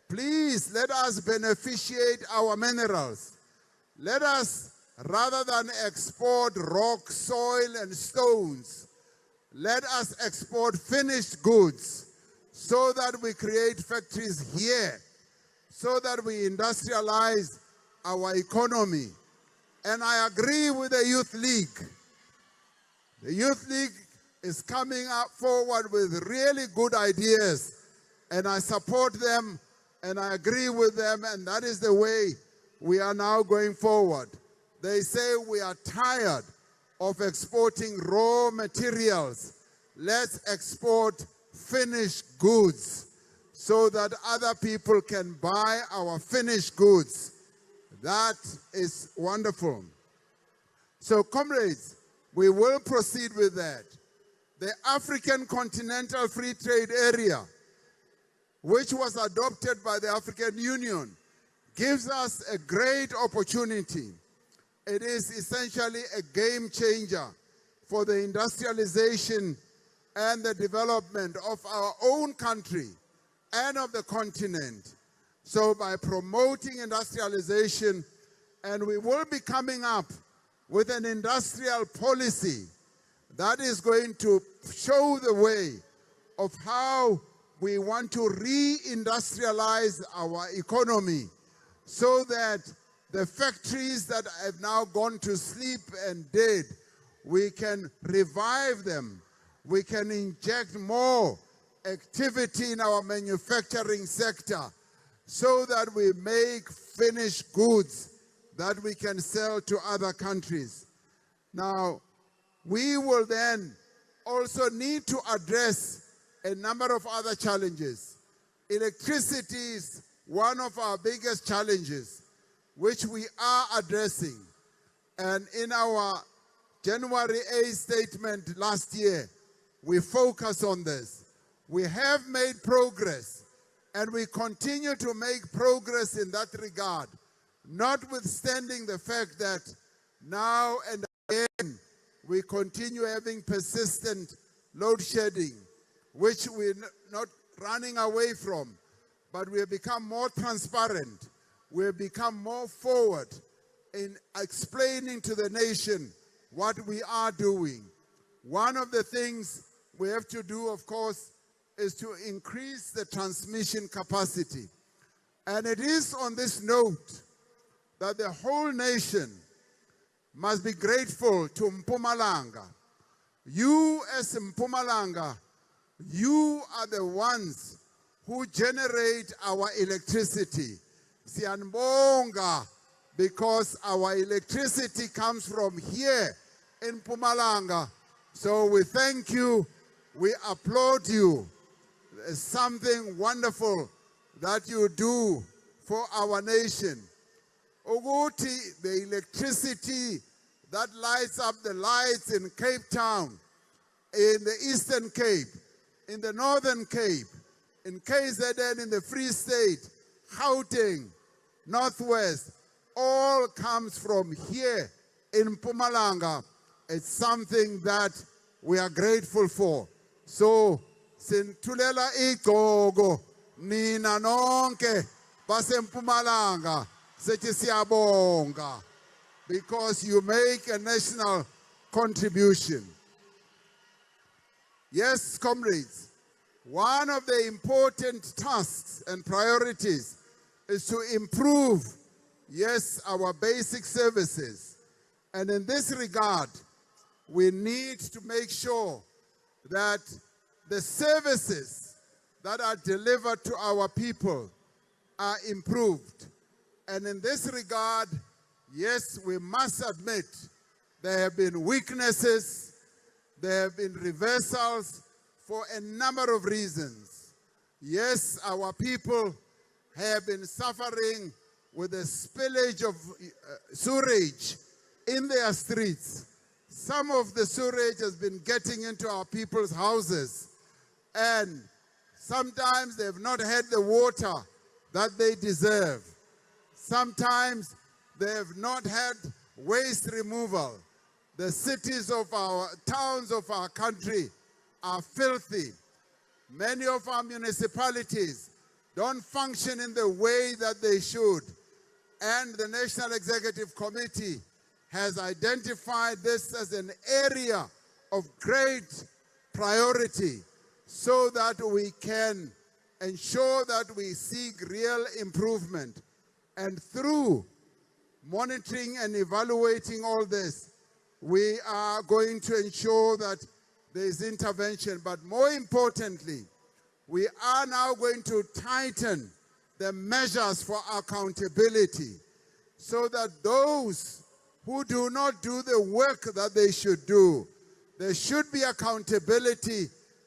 please let us beneficiate our minerals. Let us, rather than export rock, soil, and stones, let us export finished goods so that we create factories here, so that we industrialize our economy. And I agree with the Youth League. The Youth League is coming up forward with really good ideas, and I support them and I agree with them, and that is the way we are now going forward. They say we are tired of exporting raw materials. Let's export finished goods so that other people can buy our finished goods. That is wonderful. So, comrades, we will proceed with that. The African Continental Free Trade Area, which was adopted by the African Union, gives us a great opportunity. It is essentially a game changer for the industrialization and the development of our own country and of the continent. So by promoting industrialization, and we will be coming up with an industrial policy that is going to show the way of how we want to re-industrialize our economy so that the factories that have now gone to sleep and dead, we can revive them. We can inject more activity in our manufacturing sector so that we make finished goods that we can sell to other countries. Now, we will then also need to address a number of other challenges. Electricity is one of our biggest challenges, which we are addressing. And in our January 8 statement last year, we focus on this. We have made progress, and we continue to make progress in that regard, notwithstanding the fact that now and again we continue having persistent load shedding, which we're not running away from, but we have become more transparent. We have become more forward in explaining to the nation what we are doing. One of the things we have to do, of course, is to increase the transmission capacity. And it is on this note that the whole nation must be grateful to Mpumalanga. You as Mpumalanga, you are the ones who generate our electricity. Siyanbonga, because our electricity comes from here in Mpumalanga. So we thank you, we applaud you. It's something wonderful that you do for our nation. Uguti, the electricity that lights up the lights in Cape Town, in the Eastern Cape, in the Northern Cape, in KZN, in the Free State, Gauteng, Northwest, all comes from here in Mpumalanga. It's something that we are grateful for. So, sintulela igogo, nina nonke, base Mpumalanga, sethi siyabonga, because you make a national contribution. Yes, comrades, one of the important tasks and priorities is to improve, yes, our basic services. And in this regard, we need to make sure that the services that are delivered to our people are improved. And in this regard, yes, we must admit there have been weaknesses, there have been reversals for a number of reasons. Yes, our people have been suffering with the spillage of sewage in their streets. Some of the sewage has been getting into our people's houses, and sometimes they have not had the water that they deserve. Sometimes they have not had waste removal. The cities of our towns of our country are filthy. Many of our municipalities don't function in the way that they should. And the National Executive Committee has identified this as an area of great priority so that we can ensure that we seek real improvement. And through monitoring and evaluating all this, we are going to ensure that there is intervention. But more importantly, we are now going to tighten the measures for accountability so that those who do not do the work that they should do, there should be accountability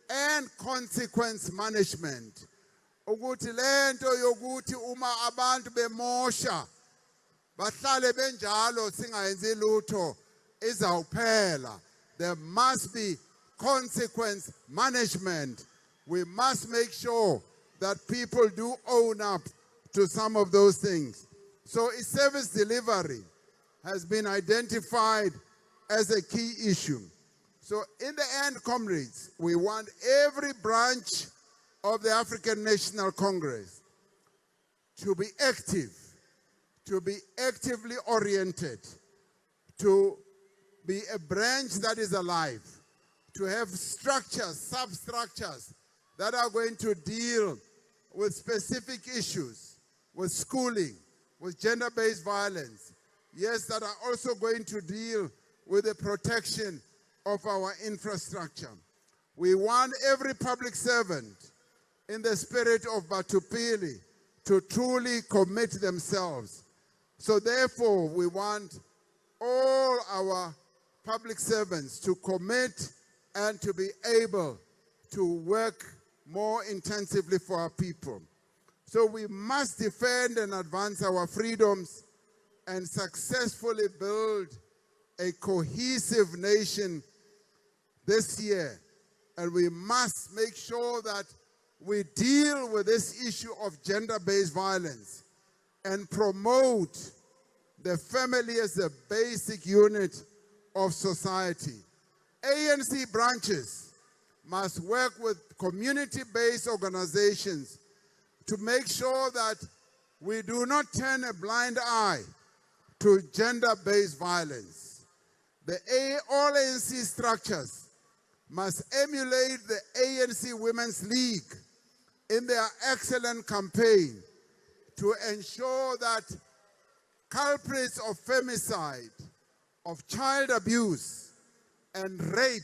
and consequence management. Ukuthi lento yokuthi uma abantu bemosha bahlale benjalo singayenzi lutho izawuphela. There must be consequence management. We must make sure that people do own up to some of those things. So service delivery has been identified as a key issue. So in the end, comrades, we want every branch of the African National Congress to be active, to be actively oriented, to be a branch that is alive, to have structures, substructures that are going to deal with specific issues, with schooling, with gender-based violence. Yes, that are also going to deal with the protection of our infrastructure. We want every public servant in the spirit of Batupili to truly commit themselves. So therefore, we want all our public servants to commit and to be able to work more intensively for our people. So we must defend and advance our freedoms and successfully build a cohesive nation this year. And we must make sure that we deal with this issue of gender-based violence and promote the family as a basic unit of society. ANC branches must work with community-based organizations to make sure that we do not turn a blind eye to gender-based violence. All ANC structures must emulate the ANC Women's League in their excellent campaign to ensure that culprits of femicide, of child abuse, and rape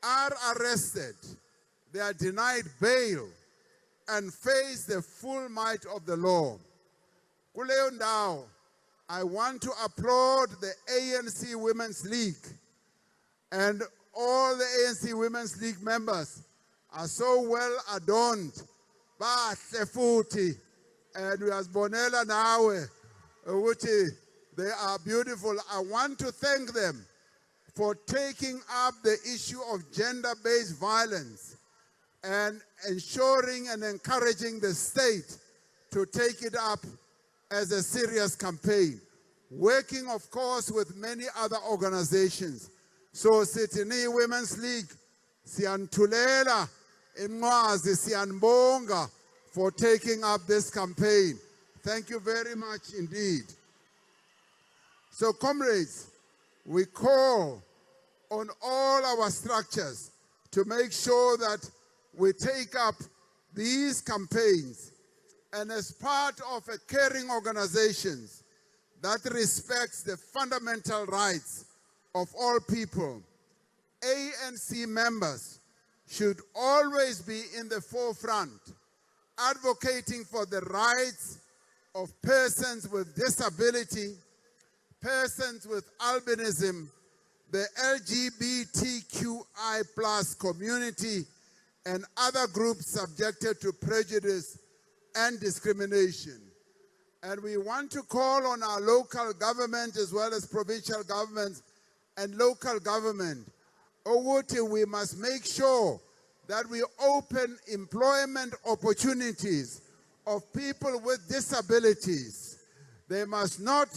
are arrested, they are denied bail, and face the full might of the law. Kuleyo ndawo, I want to applaud the ANC Women's League, and all the ANC Women's League members are so well adorned. Bahle futhi, and we asibonela nawe ukuthi they are beautiful. I want to thank them for taking up the issue of gender-based violence and ensuring and encouraging the state to take it up as a serious campaign, working, of course, with many other organizations. So Sydney Women's League, siyantulela inqwazi, siyanbonga for taking up this campaign. Thank you very much indeed. So comrades, we call on all our structures to make sure that we take up these campaigns, and as part of a caring organization that respects the fundamental rights of all people, ANC members should always be in the forefront, advocating for the rights of persons with disability, persons with albinism, the LGBTQI+ community, and other groups subjected to prejudice and discrimination. And we want to call on our local government as well as provincial governments and local government. We must make sure that we open employment opportunities of people with disabilities. They must not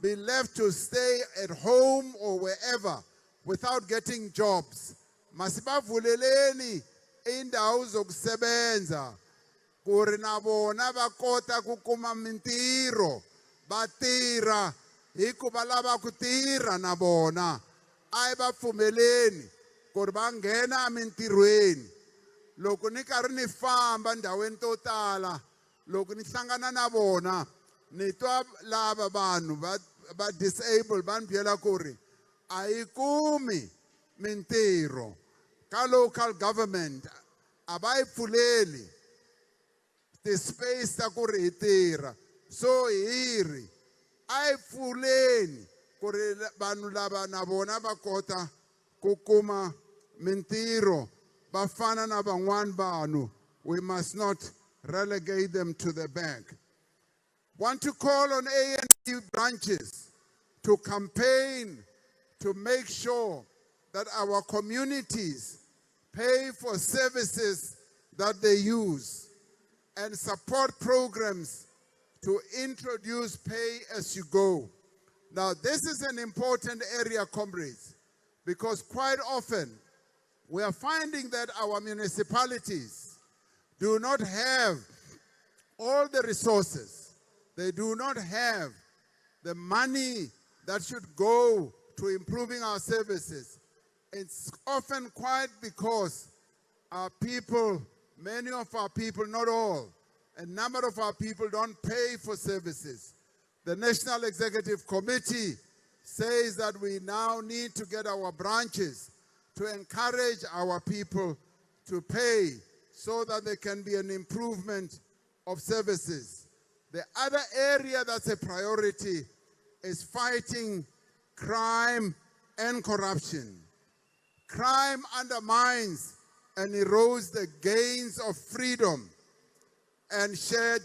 be left to stay at home or wherever without getting jobs. Masibavuleleni indawo zokusebenza kuri na bona va kota ku kuma mintirho, va tirha hikuva lava ku tirha na bona. Ai va pfumeleni ku ri va nghena mintirhweni. Loko ni karhi ni famba ndhawini to tala, loko ni hlangana na vona, ni twa lava vanhu va disabled va ni byela ku ri a yi kumi mintirho ka local government, a va yi pfuleli ti-space ta ku ri hi tirha. So hiri a yi pfuleni ku ri vanhu lava na vona va kota ku kuma mintirho va fana na van'wani vanhu. We must not relegate them to the back. Want to call on ANC branches to campaign to make sure that our communities pay for services that they use and support programs to introduce pay as you go. Now, this is an important area, comrades, because quite often we are finding that our municipalities do not have all the resources They do not have the money that should go to improving our services. It's often quite because our people, many of our people, not all, a number of our people don't pay for services. The National Executive Committee says that we now need to get our branches to encourage our people to pay so that there can be an improvement of services. The other area that's a priority is fighting crime and corruption. Crime undermines and erodes the gains of freedom and shared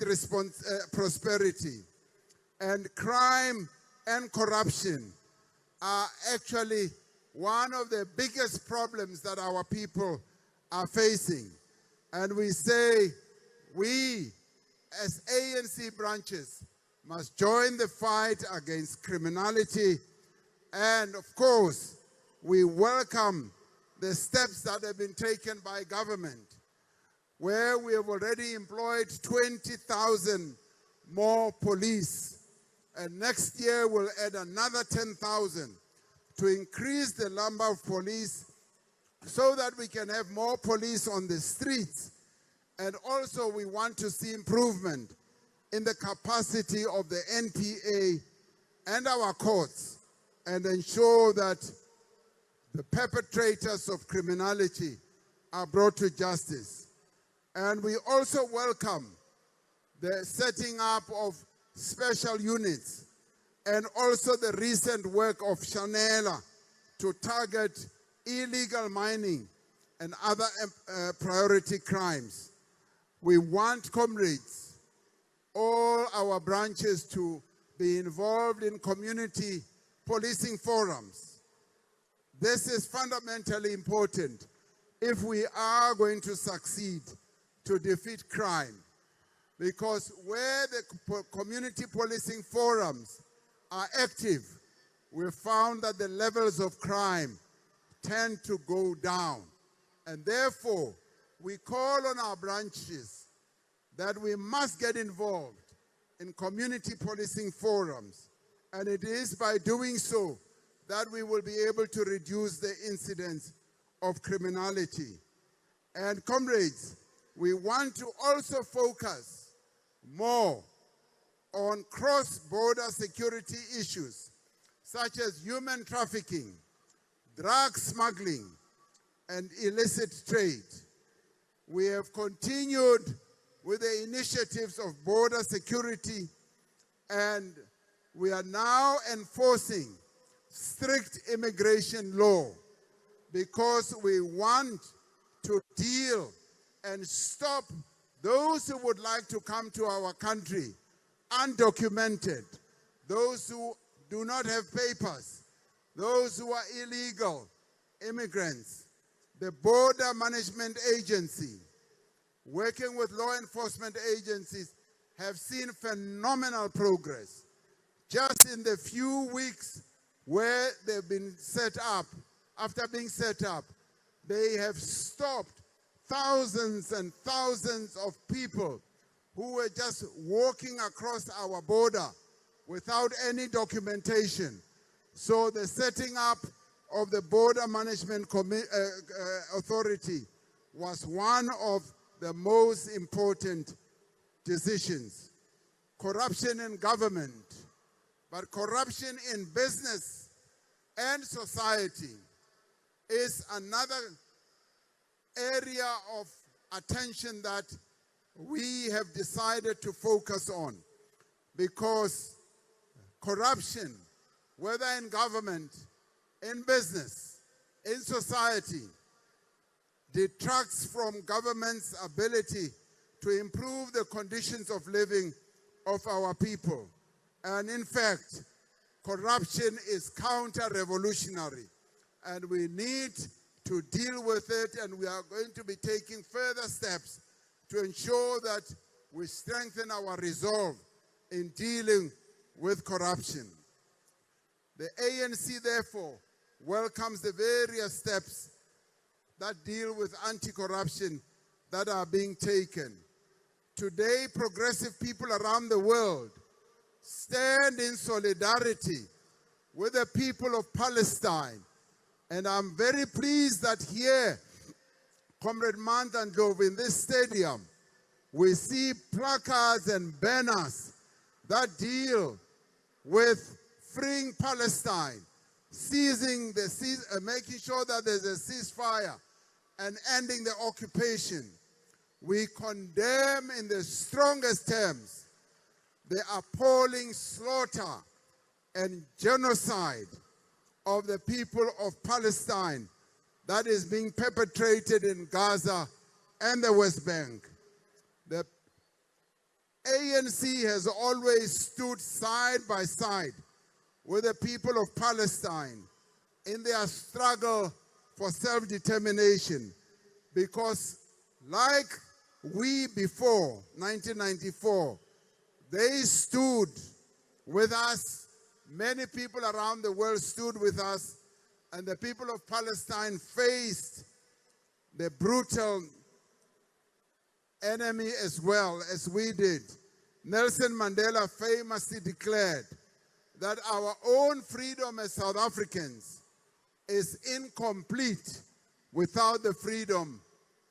prosperity. And crime and corruption are actually one of the biggest problems that our people are facing. And we say we, as ANC branches, must join the fight against criminality. And of course, we welcome the steps that have been taken by government, where we have already employed 20,000 more police. And next year we'll add another 10,000 to increase the number of police so that we can have more police on the streets. And also we want to see improvement in the capacity of the NPA and our courts, and ensure that the perpetrators of criminality are brought to justice. And we also welcome the setting up of special units and also the recent work of Chanela to target illegal mining and other priority crimes. We want, comrades, all our branches to be involved in community policing forums. This is fundamentally important if we are going to succeed to defeat crime, because where the community policing forums are active, we found that the levels of crime tend to go down. And therefore, we call on our branches that we must get involved in community policing forums. And it is by doing so that we will be able to reduce the incidence of criminality. And comrades, we want to also focus more on cross-border security issues, such as human trafficking, drug smuggling, and illicit trade. We have continued with the initiatives of border security, and we are now enforcing strict immigration law because we want to deal and stop those who would like to come to our country undocumented, those who do not have papers, those who are illegal immigrants. The Border Management Agency, working with law enforcement agencies, have seen phenomenal progress. Just in the few weeks where they've been set up, after being set up, they have stopped thousands and thousands of people who were just walking across our border without any documentation. So the setting up of the Border Management Authority was one of the most important decisions. Corruption in government, but corruption in business and society is another area of attention that we have decided to focus on, because corruption, whether in government, in business, in society, detracts from government's ability to improve the conditions of living of our people. And in fact, corruption is counter-revolutionary, and we need to deal with it, and we are going to be taking further steps to ensure that we strengthen our resolve in dealing with corruption. The ANC, therefore, welcomes the various steps that deal with anti-corruption that are being taken. Today, progressive people around the world stand in solidarity with the people of Palestine. And I'm very pleased that here, Comrade Mandandlov, in this stadium, we see placards and banners that deal with freeing Palestine, making sure that there's a ceasefire and ending the occupation. We condemn in the strongest terms the appalling slaughter and genocide of the people of Palestine that is being perpetrated in Gaza and the West Bank. The ANC has always stood side by side with the people of Palestine in their struggle for self-determination, because like we before 1994, they stood with us. Many people around the world stood with us, and the people of Palestine faced the brutal enemy as well as we did. Nelson Mandela famously declared that our own freedom as South Africans is incomplete without the freedom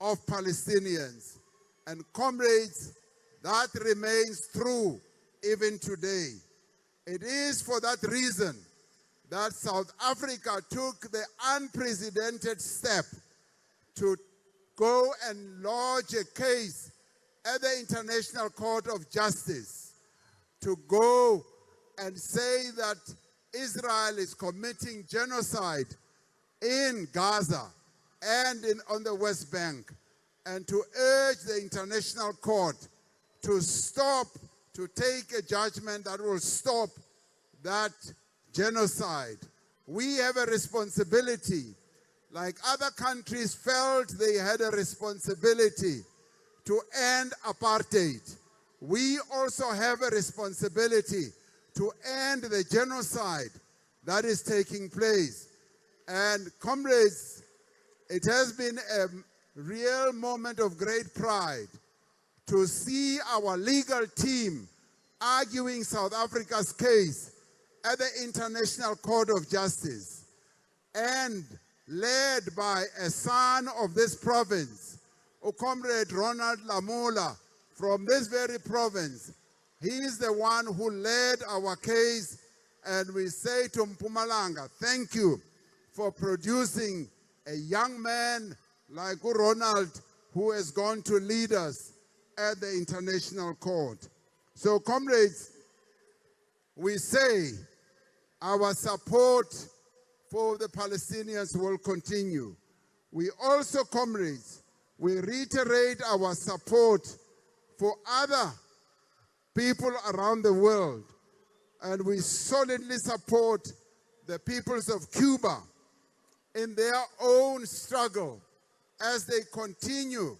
of Palestinians. And comrades, that remains true even today. It is for that reason that South Africa took the unprecedented step to go and lodge a case at the International Court of Justice, to go and say that Israel is committing genocide in Gaza and on the West Bank, and to urge the International Court to stop, to take a judgment that will stop that genocide. We have a responsibility, like other countries felt they had a responsibility to end apartheid. We also have a responsibility to end the genocide that is taking place. And comrades, it has been a real moment of great pride to see our legal team arguing South Africa's case at the International Court of Justice, and led by a son of this province, Comrade Ronald Lamola, from this very province. He is the one who led our case, and we say to Mpumalanga, thank you for producing a young man like Ronald, who has gone to lead us at the International Court. So comrades, we say our support for the Palestinians will continue. We also, comrades, we reiterate our support for other people around the world, and we solidly support the peoples of Cuba in their own struggle as they continue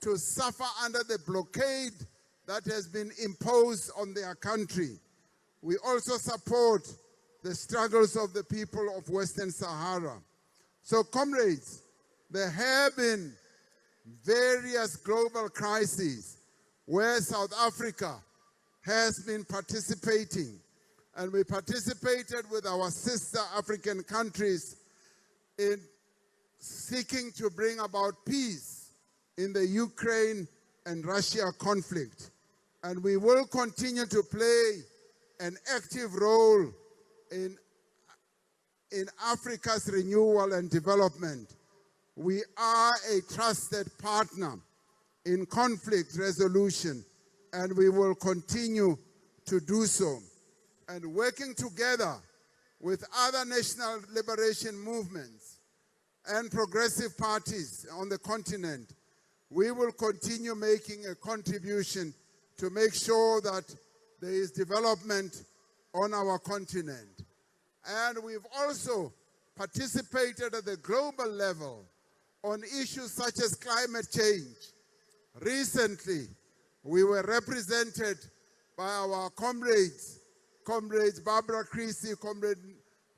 to suffer under the blockade that has been imposed on their country. We also support the struggles of the people of Western Sahara. So comrades, there have been various global crises where South Africa has been participating, and we participated with our sister African countries in seeking to bring about peace in the Ukraine and Russia conflict. And we will continue to play an active role in Africa's renewal and development. We are a trusted partner in conflict resolution, and we will continue to do so. And working together with other national liberation movements and progressive parties on the continent, we will continue making a contribution to make sure that there is development on our continent. And we've also participated at the global level on issues such as climate change. Recently, we were represented by our comrades Barbara Creasy, Comrade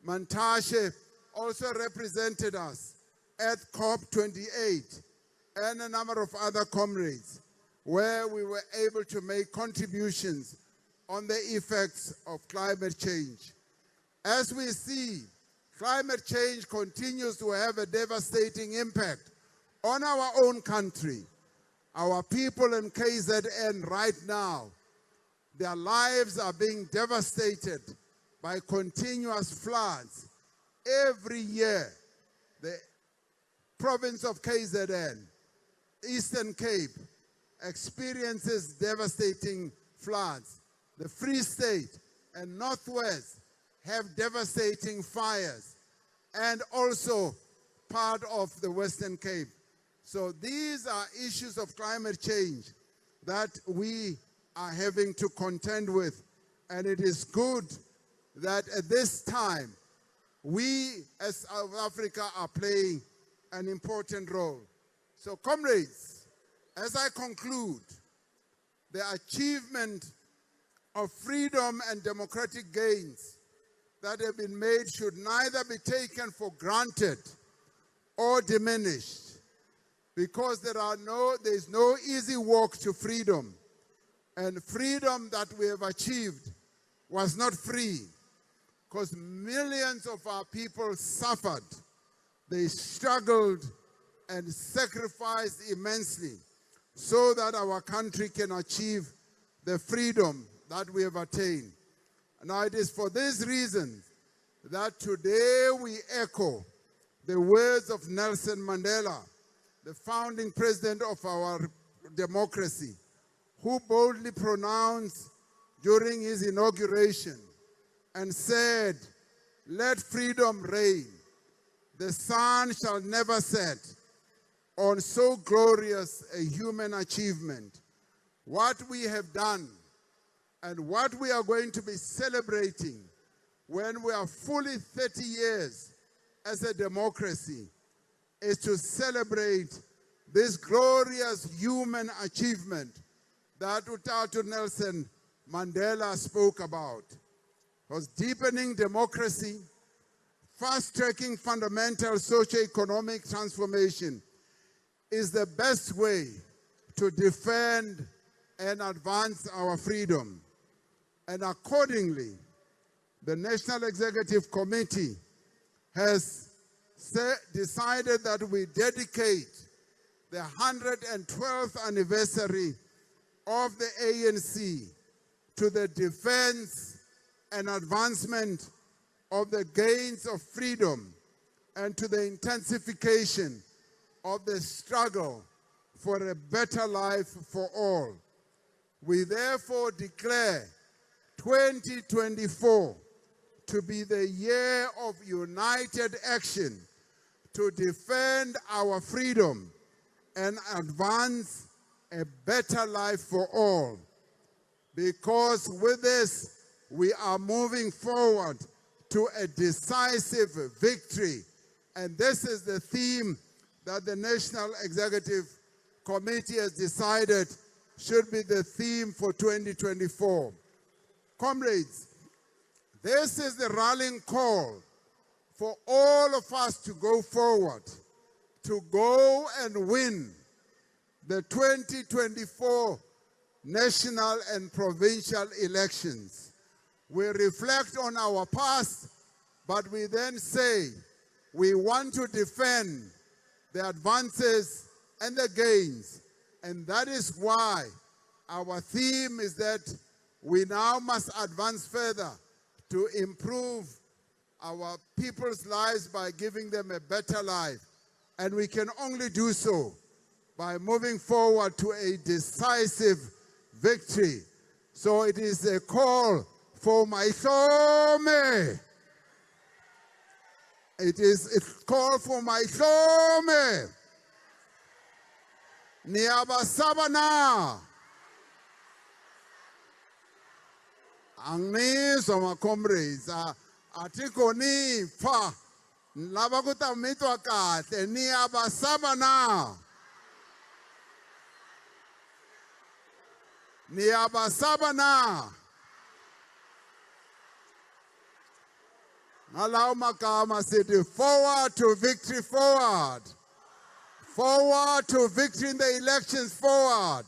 Mantashe, also represented us at COP28, and a number of other comrades, where we were able to make contributions on the effects of climate change. As we see, climate change continues to have a devastating impact on our own country. Our people in KZN right now, their lives are being devastated by continuous floods. Every year, the province of KZN, Eastern Cape, experiences devastating floods. The Free State and Northwest have devastating fires, and also part of the Western Cape. So these are issues of climate change that we are having to contend with. And it is good that at this time, we as South Africa are playing an important role. So comrades, as I conclude, the achievement of freedom and democratic gains that have been made should neither be taken for granted or diminished, because there is no easy walk to freedom. And freedom that we have achieved was not free, because millions of our people suffered. They struggled and sacrificed immensely so that our country can achieve the freedom that we have attained. Now it is for this reason that today we echo the words of Nelson Mandela, the founding president of our democracy, who boldly pronounced during his inauguration and said, "Let freedom reign. The sun shall never set on so glorious a human achievement." What we have done and what we are going to be celebrating when we are fully 30 years as a democracy is to celebrate this glorious human achievement that Utatu Nelson Mandela spoke about. Was deepening democracy, fast-tracking fundamental socio-economic transformation is the best way to defend and advance our freedom. And accordingly, the National Executive Committee has decided that we dedicate the 112th anniversary of the ANC to the defense and advancement of the gains of freedom and to the intensification of the struggle for a better life for all. We therefore declare 2024 to be the year of united action to defend our freedom and advance a better life for all. Because with this, we are moving forward to a decisive victory. And this is the theme that the National Executive Committee has decided should be the theme for 2024. Comrades, this is the rallying call for all of us to go forward, to go and win the 2024 national and provincial elections. We reflect on our past, but we then say we want to defend the advances and the gains. And that is why our theme is that we now must advance further to improve our people's lives by giving them a better life. And we can only do so by moving forward to a decisive victory. So it is a call for my some. It's call for my some. Niyabasaba na. Angizwa ma comrades atiko ni pha lava ku ta mitwa kahle niyabasaba na. Niyabasaba na. Ngalawo magama sithi forward to victory, forward. Forward to victory in the elections, forward.